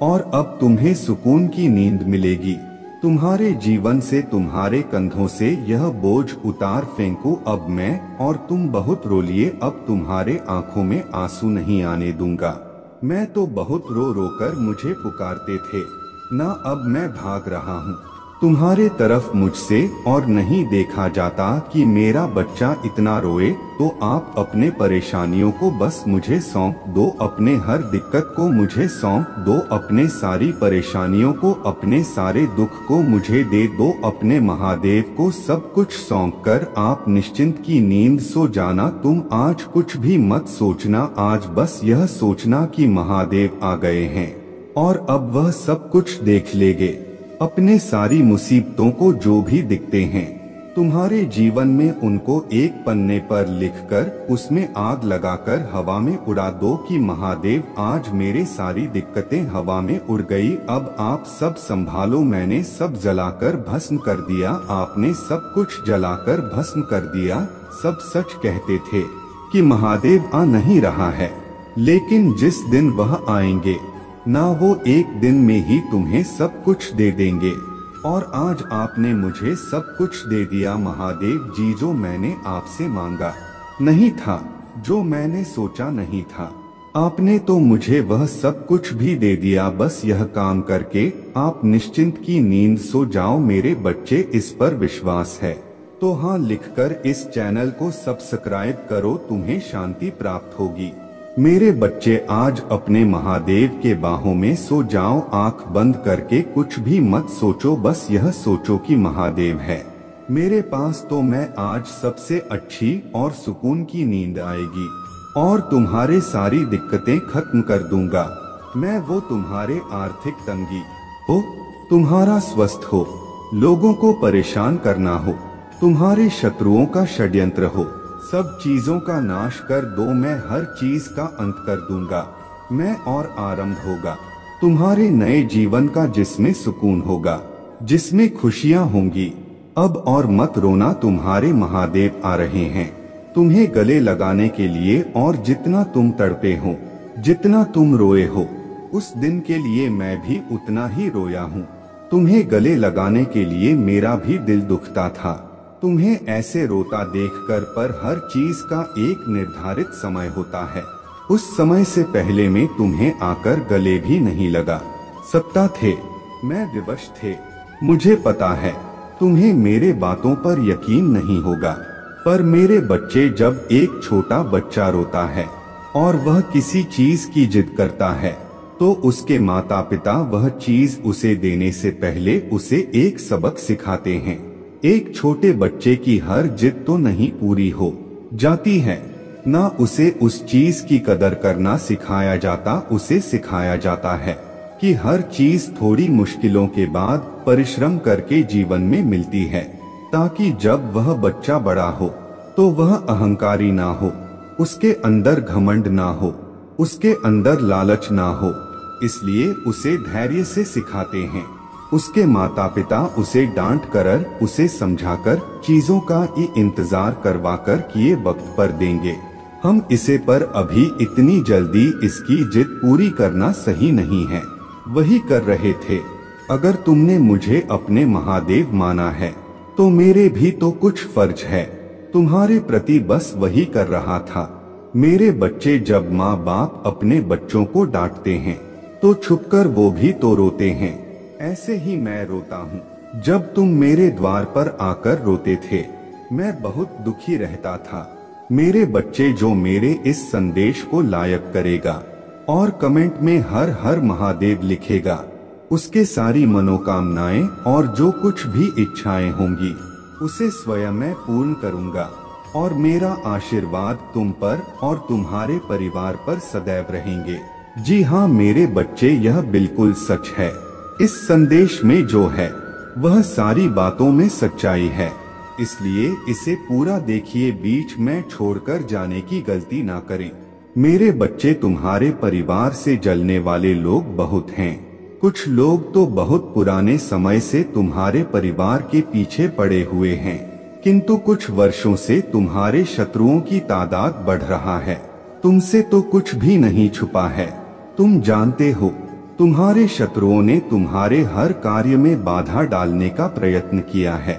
S1: और अब तुम्हें सुकून की नींद मिलेगी। तुम्हारे जीवन से, तुम्हारे कंधों से यह बोझ उतार फेंकू अब मैं, और तुम बहुत रो लिए। अब तुम्हारे आंखों में आंसू नहीं आने दूंगा। मैं तो बहुत रो रो कर मुझे पुकारते थे ना, अब मैं भाग रहा हूँ तुम्हारे तरफ मुझसे, और नहीं देखा जाता कि मेरा बच्चा इतना रोए। तो आप अपने परेशानियों को बस मुझे सौंप दो, अपने हर दिक्कत को मुझे सौंप दो, अपने सारी परेशानियों को, अपने सारे दुख को मुझे दे दो। अपने महादेव को सब कुछ सौंप कर आप निश्चिंत की नींद सो जाना। तुम आज कुछ भी मत सोचना, आज बस यह सोचना कि महादेव आ गए हैं और अब वह सब कुछ देख लेंगे। अपने सारी मुसीबतों को जो भी दिखते हैं तुम्हारे जीवन में, उनको एक पन्ने पर लिखकर उसमें आग लगाकर हवा में उड़ा दो कि महादेव आज मेरे सारी दिक्कतें हवा में उड़ गई। अब आप सब संभालो, मैंने सब जलाकर भस्म कर दिया, आपने सब कुछ जलाकर भस्म कर दिया। सब सच कहते थे कि महादेव आ नहीं रहा है, लेकिन जिस दिन वह आएंगे ना, वो एक दिन में ही तुम्हें सब कुछ दे देंगे। और आज आपने मुझे सब कुछ दे दिया महादेव जी, जो मैंने आपसे मांगा नहीं था, जो मैंने सोचा नहीं था। आपने तो मुझे वह सब कुछ भी दे दिया। बस यह काम करके आप निश्चिंत की नींद सो जाओ मेरे बच्चे, इस पर विश्वास है तो हाँ लिखकर इस चैनल को सब्सक्राइब करो, तुम्हें शांति प्राप्त होगी। मेरे बच्चे आज अपने महादेव के बाहों में सो जाओ, आंख बंद करके कुछ भी मत सोचो, बस यह सोचो कि महादेव है मेरे पास तो मैं आज सबसे अच्छी और सुकून की नींद आएगी और तुम्हारे सारी दिक्कतें खत्म कर दूंगा। मैं वो तुम्हारे आर्थिक तंगी हो, तुम्हारा स्वस्थ हो, लोगों को परेशान करना हो, तुम्हारे शत्रुओं का षड्यंत्र हो, सब चीजों का नाश कर दो। मैं हर चीज का अंत कर दूंगा मैं, और आरंभ होगा तुम्हारे नए जीवन का, जिसमें सुकून होगा, जिसमें खुशियां होंगी। अब और मत रोना, तुम्हारे महादेव आ रहे हैं तुम्हें गले लगाने के लिए, और जितना तुम तड़पे हो, जितना तुम रोए हो, उस दिन के लिए मैं भी उतना ही रोया हूँ। तुम्हें गले लगाने के लिए मेरा भी दिल दुखता था, तुम्हें ऐसे रोता देखकर, पर हर चीज का एक निर्धारित समय होता है। उस समय से पहले में तुम्हें आकर गले भी नहीं लगा सकता थे, मैं विवश थे। मुझे पता है तुम्हें मेरे बातों पर यकीन नहीं होगा, पर मेरे बच्चे, जब एक छोटा बच्चा रोता है और वह किसी चीज की जिद करता है, तो उसके माता पिता वह चीज उसे देने से पहले उसे एक सबक सिखाते हैं। एक छोटे बच्चे की हर जिद तो नहीं पूरी हो जाती है, ना उसे उस चीज की कदर करना सिखाया जाता, उसे सिखाया जाता है कि हर चीज थोड़ी मुश्किलों के बाद परिश्रम करके जीवन में मिलती है, ताकि जब वह बच्चा बड़ा हो तो वह अहंकारी ना हो, उसके अंदर घमंड ना हो, उसके अंदर लालच ना हो। इसलिए उसे धैर्य से सिखाते हैं। उसके माता पिता उसे डांट कर, उसे समझाकर, चीजों का ही इंतजार करवाकर किए वक्त पर देंगे। हम इसे पर अभी इतनी जल्दी इसकी जिद पूरी करना सही नहीं है। वही कर रहे थे। अगर तुमने मुझे अपने महादेव माना है तो मेरे भी तो कुछ फर्ज है तुम्हारे प्रति, बस वही कर रहा था। मेरे बच्चे, जब माँ बाप अपने बच्चों को डांटते हैं तो छुपकर वो भी तो रोते हैं। ऐसे ही मैं रोता हूँ। जब तुम मेरे द्वार पर आकर रोते थे, मैं बहुत दुखी रहता था। मेरे बच्चे, जो मेरे इस संदेश को लाइक करेगा और कमेंट में हर हर महादेव लिखेगा, उसके सारी मनोकामनाएं और जो कुछ भी इच्छाएं होंगी उसे स्वयं मैं पूर्ण करूंगा, और मेरा आशीर्वाद तुम पर और तुम्हारे परिवार पर सदैव रहेंगे। जी हाँ मेरे बच्चे, यह बिल्कुल सच है। इस संदेश में जो है वह सारी बातों में सच्चाई है, इसलिए इसे पूरा देखिए, बीच में छोड़कर जाने की गलती ना करें। मेरे बच्चे, तुम्हारे परिवार से जलने वाले लोग बहुत हैं। कुछ लोग तो बहुत पुराने समय से तुम्हारे परिवार के पीछे पड़े हुए हैं, किंतु कुछ वर्षों से तुम्हारे शत्रुओं की तादाद बढ़ रहा है। तुमसे तो कुछ भी नहीं छुपा है। तुम जानते हो, तुम्हारे शत्रुओं ने तुम्हारे हर कार्य में बाधा डालने का प्रयत्न किया है।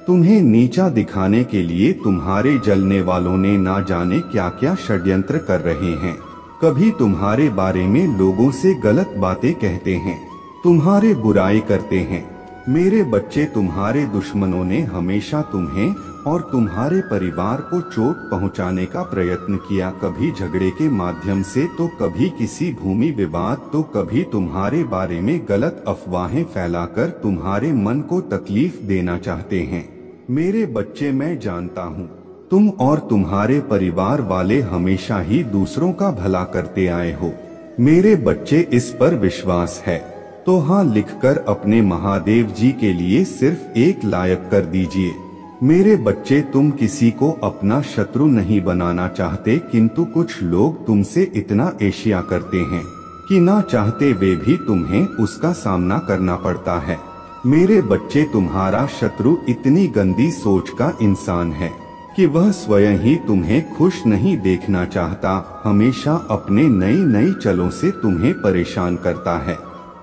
S1: तुम्हें नीचा दिखाने के लिए तुम्हारे जलने वालों ने ना जाने क्या क्या षड्यंत्र कर रहे हैं। कभी तुम्हारे बारे में लोगों से गलत बातें कहते हैं, तुम्हारे बुराई करते हैं। मेरे बच्चे, तुम्हारे दुश्मनों ने हमेशा तुम्हें और तुम्हारे परिवार को चोट पहुंचाने का प्रयत्न किया, कभी झगड़े के माध्यम से, तो कभी किसी भूमि विवाद, तो कभी तुम्हारे बारे में गलत अफवाहें फैलाकर तुम्हारे मन को तकलीफ देना चाहते हैं। मेरे बच्चे, मैं जानता हूँ तुम और तुम्हारे परिवार वाले हमेशा ही दूसरों का भला करते आए हो। मेरे बच्चे, इस पर विश्वास है तो हाँ लिखकर अपने महादेव जी के लिए सिर्फ एक लाइक कर दीजिए। मेरे बच्चे, तुम किसी को अपना शत्रु नहीं बनाना चाहते, किंतु कुछ लोग तुमसे इतना ईर्ष्या करते हैं कि ना चाहते वे भी तुम्हें उसका सामना करना पड़ता है। मेरे बच्चे, तुम्हारा शत्रु इतनी गंदी सोच का इंसान है कि वह स्वयं ही तुम्हें खुश नहीं देखना चाहता, हमेशा अपने नई नई चलों से तुम्हें परेशान करता है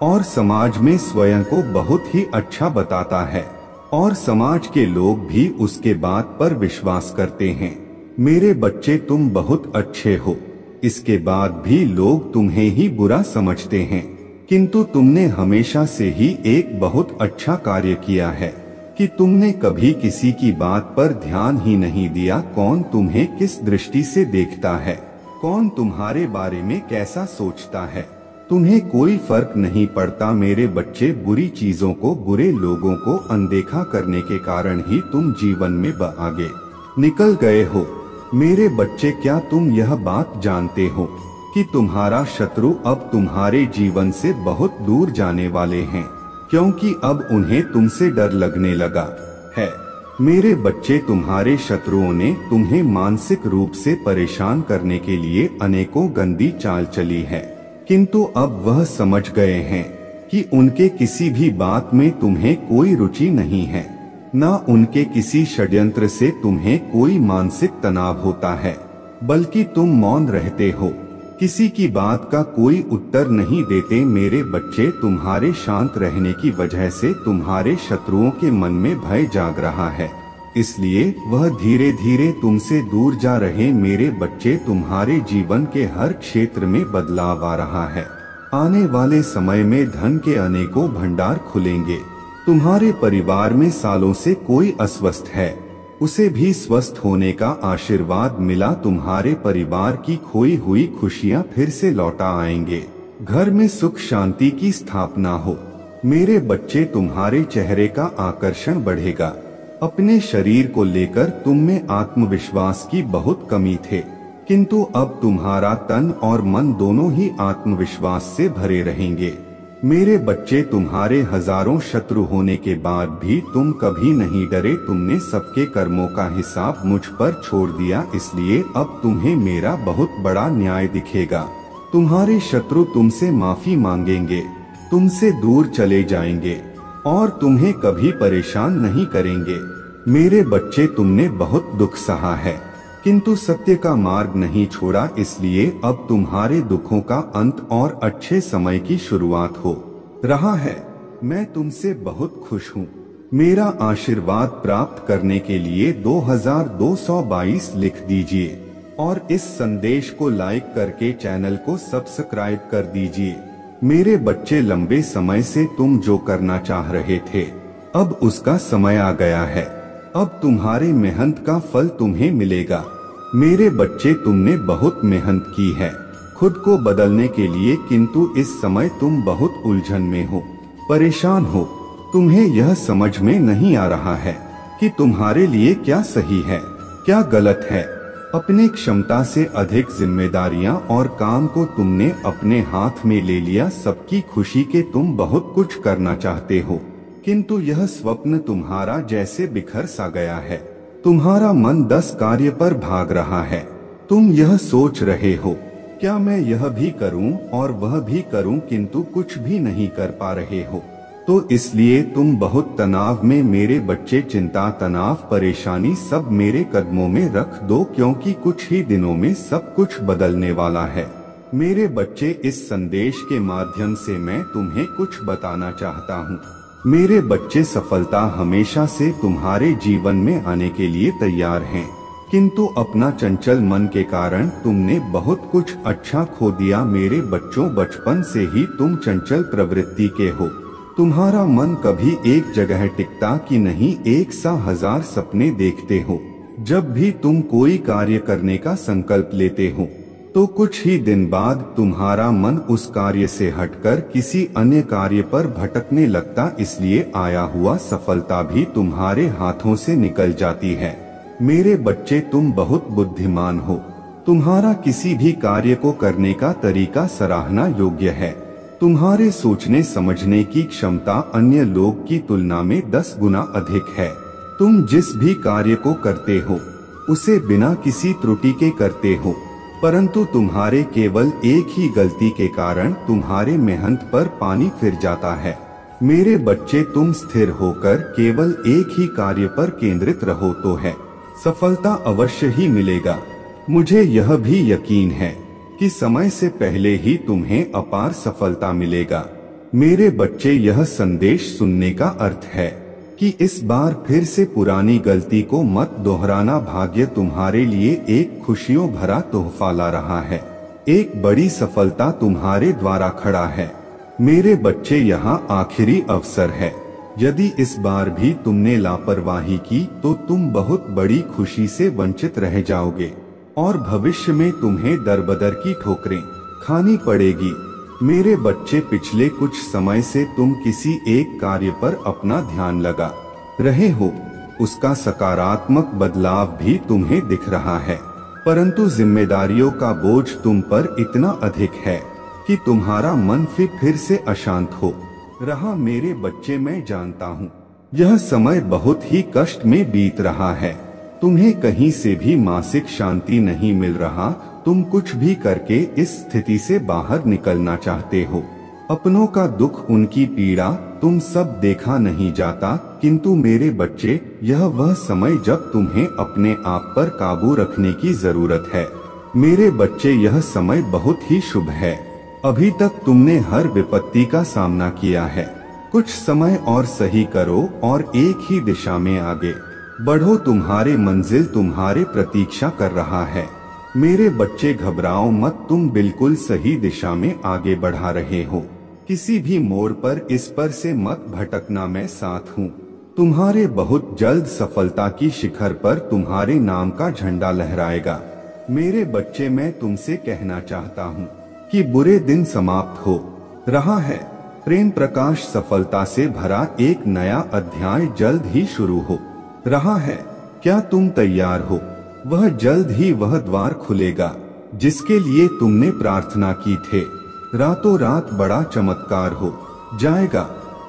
S1: और समाज में स्वयं को बहुत ही अच्छा बताता है और समाज के लोग भी उसके बात पर विश्वास करते हैं। मेरे बच्चे तुम बहुत अच्छे हो, इसके बाद भी लोग तुम्हें ही बुरा समझते हैं, किंतु तुमने हमेशा से ही एक बहुत अच्छा कार्य किया है कि तुमने कभी किसी की बात पर ध्यान ही नहीं दिया। कौन तुम्हें किस दृष्टि से देखता है, कौन तुम्हारे बारे में कैसा सोचता है, तुम्हें कोई फर्क नहीं पड़ता। मेरे बच्चे, बुरी चीजों को, बुरे लोगों को अनदेखा करने के कारण ही तुम जीवन में आगे निकल गए हो। मेरे बच्चे, क्या तुम यह बात जानते हो कि तुम्हारा शत्रु अब तुम्हारे जीवन से बहुत दूर जाने वाले हैं, क्योंकि अब उन्हें तुमसे डर लगने लगा है। मेरे बच्चे, तुम्हारे शत्रुओं ने तुम्हें मानसिक रूप से परेशान करने के लिए अनेकों गंदी चाल चली है, किंतु अब वह समझ गए हैं कि उनके किसी भी बात में तुम्हें कोई रुचि नहीं है, न उनके किसी षड्यंत्र से तुम्हें कोई मानसिक तनाव होता है, बल्कि तुम मौन रहते हो, किसी की बात का कोई उत्तर नहीं देते। मेरे बच्चे, तुम्हारे शांत रहने की वजह से तुम्हारे शत्रुओं के मन में भय जाग रहा है, इसलिए वह धीरे धीरे तुमसे दूर जा रहे। मेरे बच्चे, तुम्हारे जीवन के हर क्षेत्र में बदलाव आ रहा है। आने वाले समय में धन के अनेकों भंडार खुलेंगे। तुम्हारे परिवार में सालों से कोई अस्वस्थ है, उसे भी स्वस्थ होने का आशीर्वाद मिला। तुम्हारे परिवार की खोई हुई खुशियां फिर से लौटा आएंगे, घर में सुख शांति की स्थापना हो। मेरे बच्चे, तुम्हारे चेहरे का आकर्षण बढ़ेगा। अपने शरीर को लेकर तुम में आत्मविश्वास की बहुत कमी थे, किंतु अब तुम्हारा तन और मन दोनों ही आत्मविश्वास से भरे रहेंगे। मेरे बच्चे, तुम्हारे हजारों शत्रु होने के बाद भी तुम कभी नहीं डरे। तुमने सबके कर्मों का हिसाब मुझ पर छोड़ दिया, इसलिए अब तुम्हें मेरा बहुत बड़ा न्याय दिखेगा। तुम्हारे शत्रु तुमसे माफी मांगेंगे, तुमसे दूर चले जाएंगे और तुम्हें कभी परेशान नहीं करेंगे। मेरे बच्चे, तुमने बहुत दुख सहा है, किंतु सत्य का मार्ग नहीं छोड़ा, इसलिए अब तुम्हारे दुखों का अंत और अच्छे समय की शुरुआत हो रहा है। मैं तुमसे बहुत खुश हूँ। मेरा आशीर्वाद प्राप्त करने के लिए 2222 लिख दीजिए और इस संदेश को लाइक करके चैनल को सब्सक्राइब कर दीजिए। मेरे बच्चे, लंबे समय से तुम जो करना चाह रहे थे, अब उसका समय आ गया है। अब तुम्हारे मेहनत का फल तुम्हें मिलेगा। मेरे बच्चे, तुमने बहुत मेहनत की है खुद को बदलने के लिए, किंतु इस समय तुम बहुत उलझन में हो, परेशान हो। तुम्हें यह समझ में नहीं आ रहा है कि तुम्हारे लिए क्या सही है, क्या गलत है। अपने क्षमता से अधिक जिम्मेदारियां और काम को तुमने अपने हाथ में ले लिया। सबकी खुशी के तुम बहुत कुछ करना चाहते हो, किंतु यह स्वप्न तुम्हारा जैसे बिखर सा गया है। तुम्हारा मन 10 कार्य पर भाग रहा है। तुम यह सोच रहे हो, क्या मैं यह भी करूं और वह भी करूं, किंतु कुछ भी नहीं कर पा रहे हो, तो इसलिए तुम बहुत तनाव में। मेरे बच्चे, चिंता, तनाव, परेशानी सब मेरे कदमों में रख दो, क्योंकि कुछ ही दिनों में सब कुछ बदलने वाला है। मेरे बच्चे, इस संदेश के माध्यम से मैं तुम्हें कुछ बताना चाहता हूँ। मेरे बच्चे, सफलता हमेशा से तुम्हारे जीवन में आने के लिए तैयार है, किंतु अपना चंचल मन के कारण तुमने बहुत कुछ अच्छा खो दिया। मेरे बच्चों, बचपन से ही तुम चंचल प्रवृत्ति के हो। तुम्हारा मन कभी एक जगह टिकता कि नहीं, एक सा हजार सपने देखते हो। जब भी तुम कोई कार्य करने का संकल्प लेते हो, तो कुछ ही दिन बाद तुम्हारा मन उस कार्य से हटकर किसी अन्य कार्य पर भटकने लगता, इसलिए आया हुआ सफलता भी तुम्हारे हाथों से निकल जाती है। मेरे बच्चे, तुम बहुत बुद्धिमान हो। तुम्हारा किसी भी कार्य को करने का तरीका सराहना योग्य है। तुम्हारे सोचने समझने की क्षमता अन्य लोग की तुलना में 10 गुना अधिक है। तुम जिस भी कार्य को करते हो, उसे बिना किसी त्रुटि के करते हो, परंतु तुम्हारे केवल एक ही गलती के कारण तुम्हारे मेहनत पर पानी फिर जाता है। मेरे बच्चे, तुम स्थिर होकर केवल एक ही कार्य पर केंद्रित रहो तो है सफलता अवश्य ही मिलेगा। मुझे यह भी यकीन है कि समय से पहले ही तुम्हें अपार सफलता मिलेगा। मेरे बच्चे, यह संदेश सुनने का अर्थ है कि इस बार फिर से पुरानी गलती को मत दोहराना। भाग्य तुम्हारे लिए एक खुशियों भरा तोहफा ला रहा है। एक बड़ी सफलता तुम्हारे द्वारा खड़ा है। मेरे बच्चे, यहाँ आखिरी अवसर है। यदि इस बार भी तुमने लापरवाही की तो तुम बहुत बड़ी खुशी से वंचित रह जाओगे और भविष्य में तुम्हें दरबदर की ठोकरें खानी पड़ेगी। मेरे बच्चे, पिछले कुछ समय से तुम किसी एक कार्य पर अपना ध्यान लगा रहे हो। उसका सकारात्मक बदलाव भी तुम्हें दिख रहा है, परंतु जिम्मेदारियों का बोझ तुम पर इतना अधिक है कि तुम्हारा मन फिर से अशांत हो रहा। मेरे बच्चे, मैं जानता हूँ यह समय बहुत ही कष्ट में बीत रहा है। तुम्हें कहीं से भी मानसिक शांति नहीं मिल रहा। तुम कुछ भी करके इस स्थिति से बाहर निकलना चाहते हो। अपनों का दुख, उनकी पीड़ा तुम सब देखा नहीं जाता, किंतु मेरे बच्चे, यह वह समय जब तुम्हें अपने आप पर काबू रखने की जरूरत है। मेरे बच्चे, यह समय बहुत ही शुभ है। अभी तक तुमने हर विपत्ति का सामना किया है। कुछ समय और सही करो और एक ही दिशा में आगे बढ़ो। तुम्हारे मंजिल तुम्हारे प्रतीक्षा कर रहा है। मेरे बच्चे, घबराओ मत, तुम बिल्कुल सही दिशा में आगे बढ़ा रहे हो। किसी भी मोड़ पर इस पर से मत भटकना, मैं साथ हूँ। तुम्हारे बहुत जल्द सफलता की शिखर पर तुम्हारे नाम का झंडा लहराएगा। मेरे बच्चे, मैं तुमसे कहना चाहता हूँ कि बुरे दिन समाप्त हो रहा है। प्रेम प्रकाश सफलता से भरा एक नया अध्याय जल्द ही शुरू हो रहा है। क्या तुम तैयार हो? वह जल्द ही वह द्वार खुलेगा जिसके लिए तुमने प्रार्थना की थे। रातों रात बड़ा चमत्कार हो जाएगा।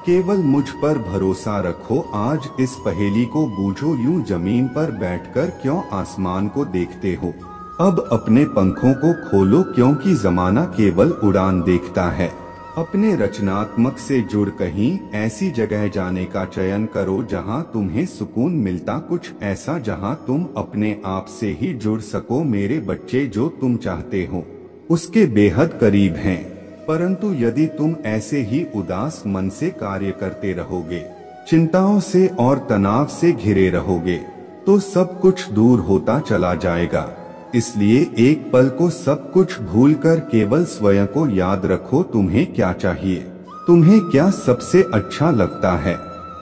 S1: केवल मुझ पर भरोसा रखो। आज इस पहेली को बूझो। यूं जमीन पर बैठकर क्यों आसमान को देखते हो? अब अपने पंखों को खोलो, क्योंकि जमाना केवल उड़ान देखता है। अपने रचनात्मक से जुड़ कहीं ऐसी जगह जाने का चयन करो जहां तुम्हें सुकून मिलता, कुछ ऐसा जहां तुम अपने आप से ही जुड़ सको। मेरे बच्चे, जो तुम चाहते हो उसके बेहद करीब हैं, परंतु यदि तुम ऐसे ही उदास मन से कार्य करते रहोगे, चिंताओं से और तनाव से घिरे रहोगे, तो सब कुछ दूर होता चला जाएगा। इसलिए एक पल को सब कुछ भूलकर केवल स्वयं को याद रखो। तुम्हें क्या चाहिए? तुम्हें क्या सबसे अच्छा लगता है?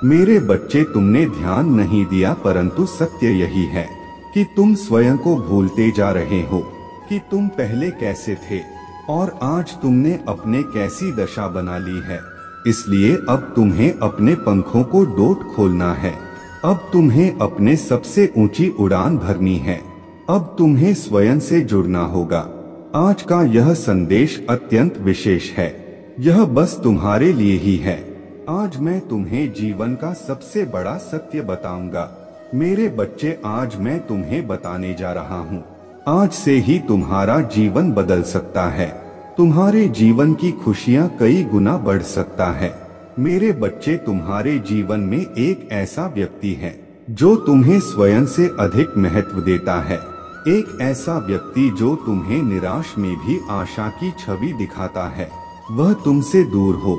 S1: मेरे बच्चे, तुमने ध्यान नहीं दिया, परंतु सत्य यही है कि तुम स्वयं को भूलते जा रहे हो कि तुम पहले कैसे थे और आज तुमने अपने कैसी दशा बना ली है। इसलिए अब तुम्हें अपने पंखों को डोट खोलना है। अब तुम्हें अपने सबसे ऊंची उड़ान भरनी है। अब तुम्हें स्वयं से जुड़ना होगा। आज का यह संदेश अत्यंत विशेष है। यह बस तुम्हारे लिए ही है। आज मैं तुम्हें जीवन का सबसे बड़ा सत्य बताऊंगा। मेरे बच्चे, आज मैं तुम्हें बताने जा रहा हूँ। आज से ही तुम्हारा जीवन बदल सकता है। तुम्हारे जीवन की खुशियाँ कई गुना बढ़ सकता है। मेरे बच्चे, तुम्हारे जीवन में एक ऐसा व्यक्ति है जो तुम्हें स्वयं से अधिक महत्व देता है। एक ऐसा व्यक्ति जो तुम्हें निराश में भी आशा की छवि दिखाता है। वह तुमसे दूर हो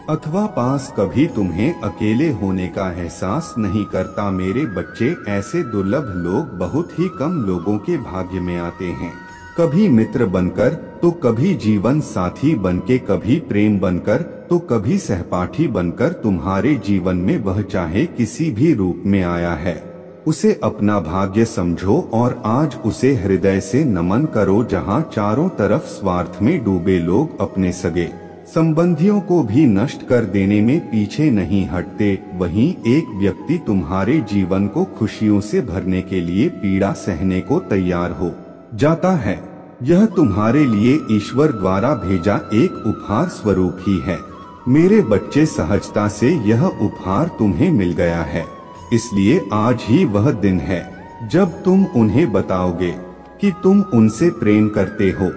S1: अथवा पास, कभी तुम्हें अकेले होने का एहसास नहीं करता। मेरे बच्चे, ऐसे दुर्लभ लोग बहुत ही कम लोगों के भाग्य में आते हैं। कभी मित्र बनकर तो कभी जीवन साथी बनके, कभी प्रेम बनकर तो कभी सहपाठी बनकर तुम्हारे जीवन में वह चाहे किसी भी रूप में आया है, उसे अपना भाग्य समझो और आज उसे हृदय से नमन करो। जहां चारों तरफ स्वार्थ में डूबे लोग अपने सगे संबंधियों को भी नष्ट कर देने में पीछे नहीं हटते, वहीं एक व्यक्ति तुम्हारे जीवन को खुशियों से भरने के लिए पीड़ा सहने को तैयार हो जाता है। यह तुम्हारे लिए ईश्वर द्वारा भेजा एक उपहार स्वरूप ही है। मेरे बच्चे, सहजता से यह उपहार तुम्हें मिल गया है। इसलिए आज ही वह दिन है जब तुम उन्हें बताओगे कि तुम उनसे प्रेम करते हो,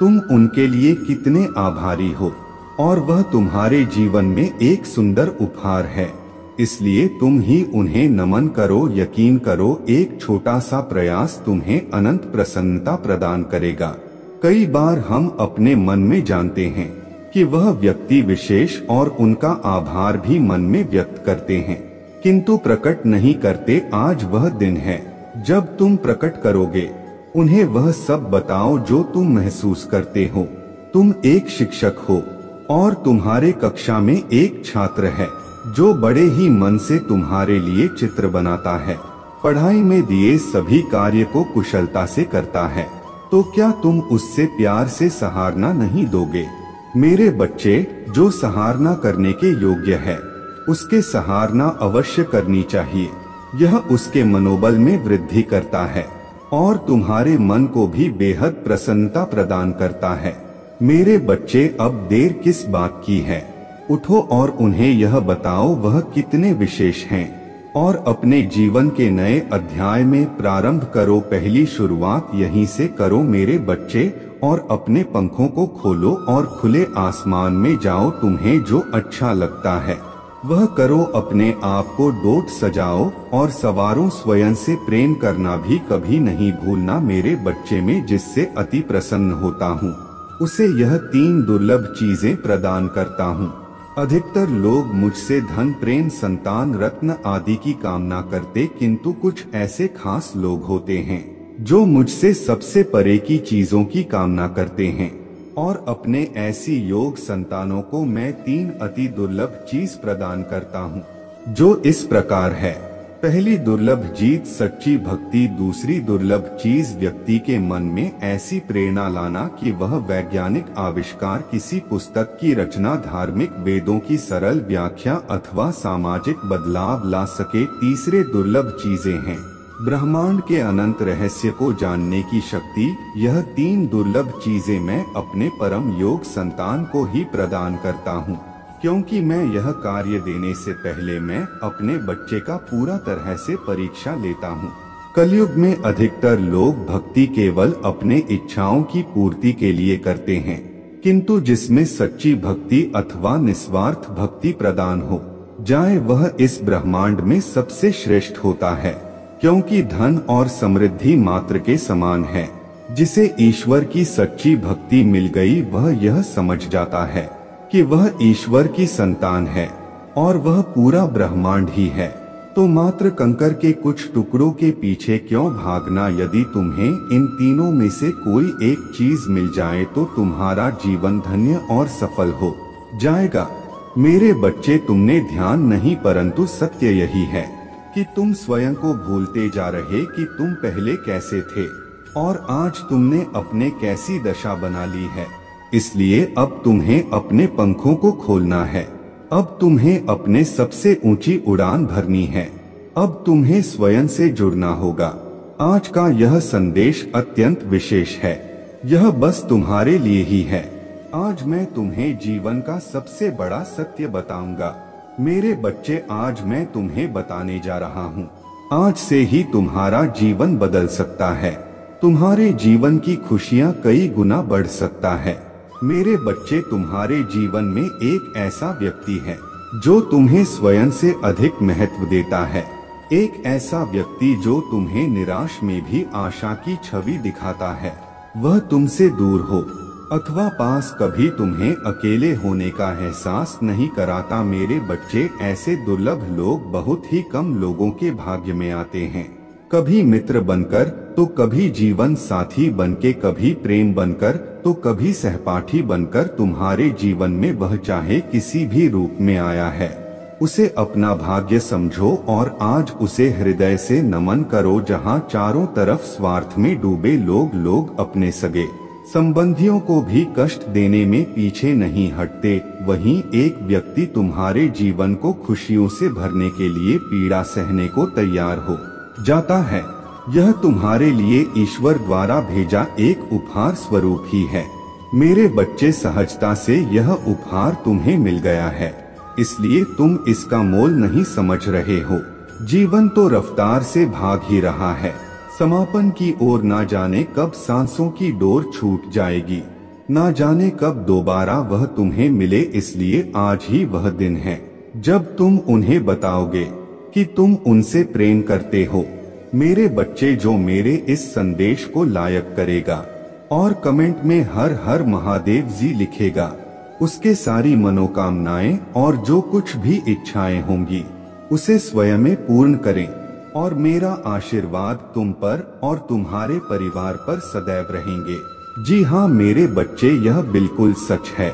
S1: तुम उनके लिए कितने आभारी हो और वह तुम्हारे जीवन में एक सुंदर उपहार है। इसलिए तुम ही उन्हें नमन करो। यकीन करो, एक छोटा सा प्रयास तुम्हें अनंत प्रसन्नता प्रदान करेगा। कई बार हम अपने मन में जानते हैं कि वह व्यक्ति विशेष और उनका आभार भी मन में व्यक्त करते हैं, किंतु प्रकट नहीं करते। आज वह दिन है जब तुम प्रकट करोगे। उन्हें वह सब बताओ जो तुम महसूस करते हो। तुम एक शिक्षक हो और तुम्हारे कक्षा में एक छात्र है जो बड़े ही मन से तुम्हारे लिए चित्र बनाता है, पढ़ाई में दिए सभी कार्य को कुशलता से करता है, तो क्या तुम उससे प्यार से सराहना नहीं दोगे? मेरे बच्चे, जो सराहना करने के योग्य है उसके सराहना अवश्य करनी चाहिए। यह उसके मनोबल में वृद्धि करता है और तुम्हारे मन को भी बेहद प्रसन्नता प्रदान करता है। मेरे बच्चे, अब देर किस बात की है? उठो और उन्हें यह बताओ वह कितने विशेष हैं और अपने जीवन के नए अध्याय में प्रारंभ करो। पहली शुरुआत यहीं से करो मेरे बच्चे, और अपने पंखों को खोलो और खुले आसमान में जाओ। तुम्हें जो अच्छा लगता है वह करो। अपने आप को डोट सजाओ और सवारों। स्वयं से प्रेम करना भी कभी नहीं भूलना मेरे बच्चे। में जिससे अति प्रसन्न होता हूँ उसे यह 3 दुर्लभ चीजें प्रदान करता हूँ। अधिकतर लोग मुझसे धन, प्रेम, संतान, रत्न आदि की कामना करते, किंतु कुछ ऐसे खास लोग होते हैं जो मुझसे सबसे परे की चीजों की कामना करते हैं, और अपने ऐसी योग संतानों को मैं 3 अति दुर्लभ चीज प्रदान करता हूँ, जो इस प्रकार है। पहली दुर्लभ चीज सच्ची भक्ति। दूसरी दुर्लभ चीज व्यक्ति के मन में ऐसी प्रेरणा लाना कि वह वैज्ञानिक आविष्कार, किसी पुस्तक की रचना, धार्मिक वेदों की सरल व्याख्या अथवा सामाजिक बदलाव ला सके। तीसरे दुर्लभ चीजें हैं ब्रह्मांड के अनंत रहस्य को जानने की शक्ति। यह 3 दुर्लभ चीजें मैं अपने परम योग संतान को ही प्रदान करता हूँ, क्योंकि मैं यह कार्य देने से पहले मैं अपने बच्चे का पूरा तरह से परीक्षा लेता हूँ। कलयुग में अधिकतर लोग भक्ति केवल अपने इच्छाओं की पूर्ति के लिए करते हैं, किंतु जिसमें सच्ची भक्ति अथवा निस्वार्थ भक्ति प्रदान हो जाए वह इस ब्रह्मांड में सबसे श्रेष्ठ होता है, क्योंकि धन और समृद्धि मात्र के समान है। जिसे ईश्वर की सच्ची भक्ति मिल गई वह यह समझ जाता है कि वह ईश्वर की संतान है और वह पूरा ब्रह्मांड ही है। तो मात्र कंकर के कुछ टुकड़ों के पीछे क्यों भागना? यदि तुम्हें इन तीनों में से कोई एक चीज मिल जाए तो तुम्हारा जीवन धन्य और सफल हो जाएगा। मेरे बच्चे, तुमने ध्यान नहीं परंतु सत्य यही है कि तुम स्वयं को भूलते जा रहे कि तुम पहले कैसे थे, और आज तुमने अपने कैसी दशा बना ली है। इसलिए अब तुम्हें अपने पंखों को खोलना है। अब तुम्हें अपने सबसे ऊंची उड़ान भरनी है। अब तुम्हें स्वयं से जुड़ना होगा। आज का यह संदेश अत्यंत विशेष है। यह बस तुम्हारे लिए ही है। आज मैं तुम्हें जीवन का सबसे बड़ा सत्य बताऊंगा। मेरे बच्चे, आज मैं तुम्हें बताने जा रहा हूँ। आज से ही तुम्हारा जीवन बदल सकता है। तुम्हारे जीवन की खुशियाँ कई गुना बढ़ सकता है। मेरे बच्चे, तुम्हारे जीवन में एक ऐसा व्यक्ति है जो तुम्हें स्वयं से अधिक महत्व देता है। एक ऐसा व्यक्ति जो तुम्हें निराश में भी आशा की छवि दिखाता है। वह तुमसे दूर हो अथवा पास, कभी तुम्हें अकेले होने का एहसास नहीं कराता। मेरे बच्चे, ऐसे दुर्लभ लोग बहुत ही कम लोगों के भाग्य में आते हैं। कभी मित्र बनकर तो कभी जीवन साथी बनके, कभी प्रेम बनकर तो कभी सहपाठी बनकर। तुम्हारे जीवन में वह चाहे किसी भी रूप में आया है, उसे अपना भाग्य समझो और आज उसे हृदय से नमन करो। जहाँ चारों तरफ स्वार्थ में डूबे लोग अपने सगे संबंधियों को भी कष्ट देने में पीछे नहीं हटते, वहीं एक व्यक्ति तुम्हारे जीवन को खुशियों से भरने के लिए पीड़ा सहने को तैयार हो जाता है। यह तुम्हारे लिए ईश्वर द्वारा भेजा एक उपहार स्वरूप ही है। मेरे बच्चे, सहजता से यह उपहार तुम्हें मिल गया है, इसलिए तुम इसका मोल नहीं समझ रहे हो। जीवन तो रफ्तार से भाग ही रहा है, समापन की ओर। ना जाने कब सांसों की डोर छूट जाएगी, ना जाने कब दोबारा वह तुम्हें मिले। इसलिए आज ही वह दिन है जब तुम उन्हें बताओगे कि तुम उनसे प्रेम करते हो। मेरे बच्चे, जो मेरे इस संदेश को लायक करेगा और कमेंट में हर हर महादेव जी लिखेगा, उसके सारी मनोकामनाएं और जो कुछ भी इच्छाएं होंगी उसे स्वयं में पूर्ण करें और मेरा आशीर्वाद तुम पर और तुम्हारे परिवार पर सदैव रहेंगे। जी हाँ मेरे बच्चे, यह बिल्कुल सच है।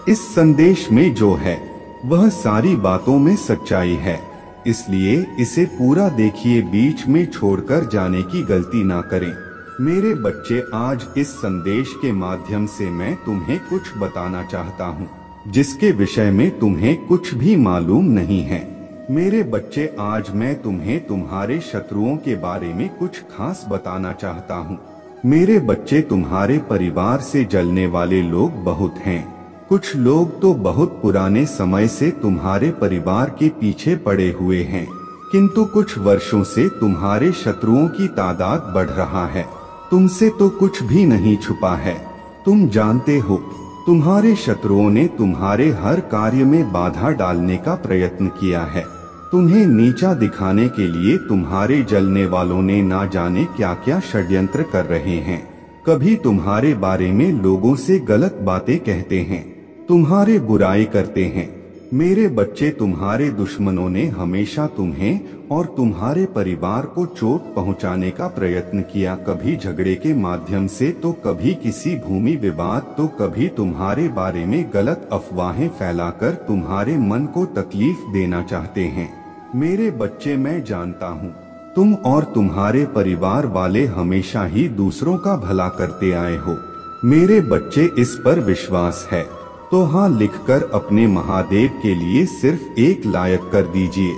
S1: इस संदेश में जो है वह सारी बातों में सच्चाई है, इसलिए इसे पूरा देखिए, बीच में छोड़कर जाने की गलती ना करें। मेरे बच्चे, आज इस संदेश के माध्यम से मैं तुम्हें कुछ बताना चाहता हूँ जिसके विषय में तुम्हें कुछ भी मालूम नहीं है। मेरे बच्चे, आज मैं तुम्हें तुम्हारे शत्रुओं के बारे में कुछ खास बताना चाहता हूँ। मेरे बच्चे, तुम्हारे परिवार से जलने वाले लोग बहुत हैं। कुछ लोग तो बहुत पुराने समय से तुम्हारे परिवार के पीछे पड़े हुए हैं, किंतु कुछ वर्षों से तुम्हारे शत्रुओं की तादाद बढ़ रहा है। तुमसे तो कुछ भी नहीं छुपा है। तुम जानते हो, तुम्हारे शत्रुओं ने तुम्हारे हर कार्य में बाधा डालने का प्रयत्न किया है। तुम्हें नीचा दिखाने के लिए तुम्हारे जलने वालों ने ना जाने क्या क्या षड्यंत्र कर रहे हैं। कभी तुम्हारे बारे में लोगों से गलत बातें कहते हैं, तुम्हारे बुराई करते हैं। मेरे बच्चे, तुम्हारे दुश्मनों ने हमेशा तुम्हें और तुम्हारे परिवार को चोट पहुंचाने का प्रयत्न किया, कभी झगड़े के माध्यम से, तो कभी किसी भूमि विवाद, तो कभी तुम्हारे बारे में गलत अफवाहें फैलाकर तुम्हारे मन को तकलीफ देना चाहते हैं। मेरे बच्चे, मैं जानता हूँ तुम और तुम्हारे परिवार वाले हमेशा ही दूसरों का भला करते आए हो। मेरे बच्चे, इस पर विश्वास है तो हाँ लिखकर अपने महादेव के लिए सिर्फ एक लायक कर दीजिए।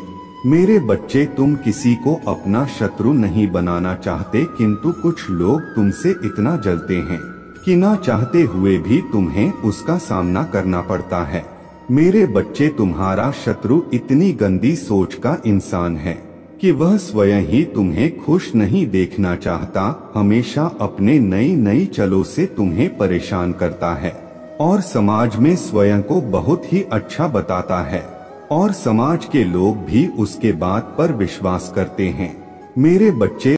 S1: मेरे बच्चे, तुम किसी को अपना शत्रु नहीं बनाना चाहते, किंतु कुछ लोग तुमसे इतना जलते हैं कि ना चाहते हुए भी तुम्हें उसका सामना करना पड़ता है। मेरे बच्चे, तुम्हारा शत्रु इतनी गंदी सोच का इंसान है कि वह स्वयं ही तुम्हें खुश नहीं देखना चाहता, हमेशा अपने नई नई चलों से तुम्हें परेशान करता है और समाज में स्वयं को बहुत ही अच्छा बताता है और समाज के लोग भी उसके बात पर विश्वास करते हैं। मेरे बच्चे,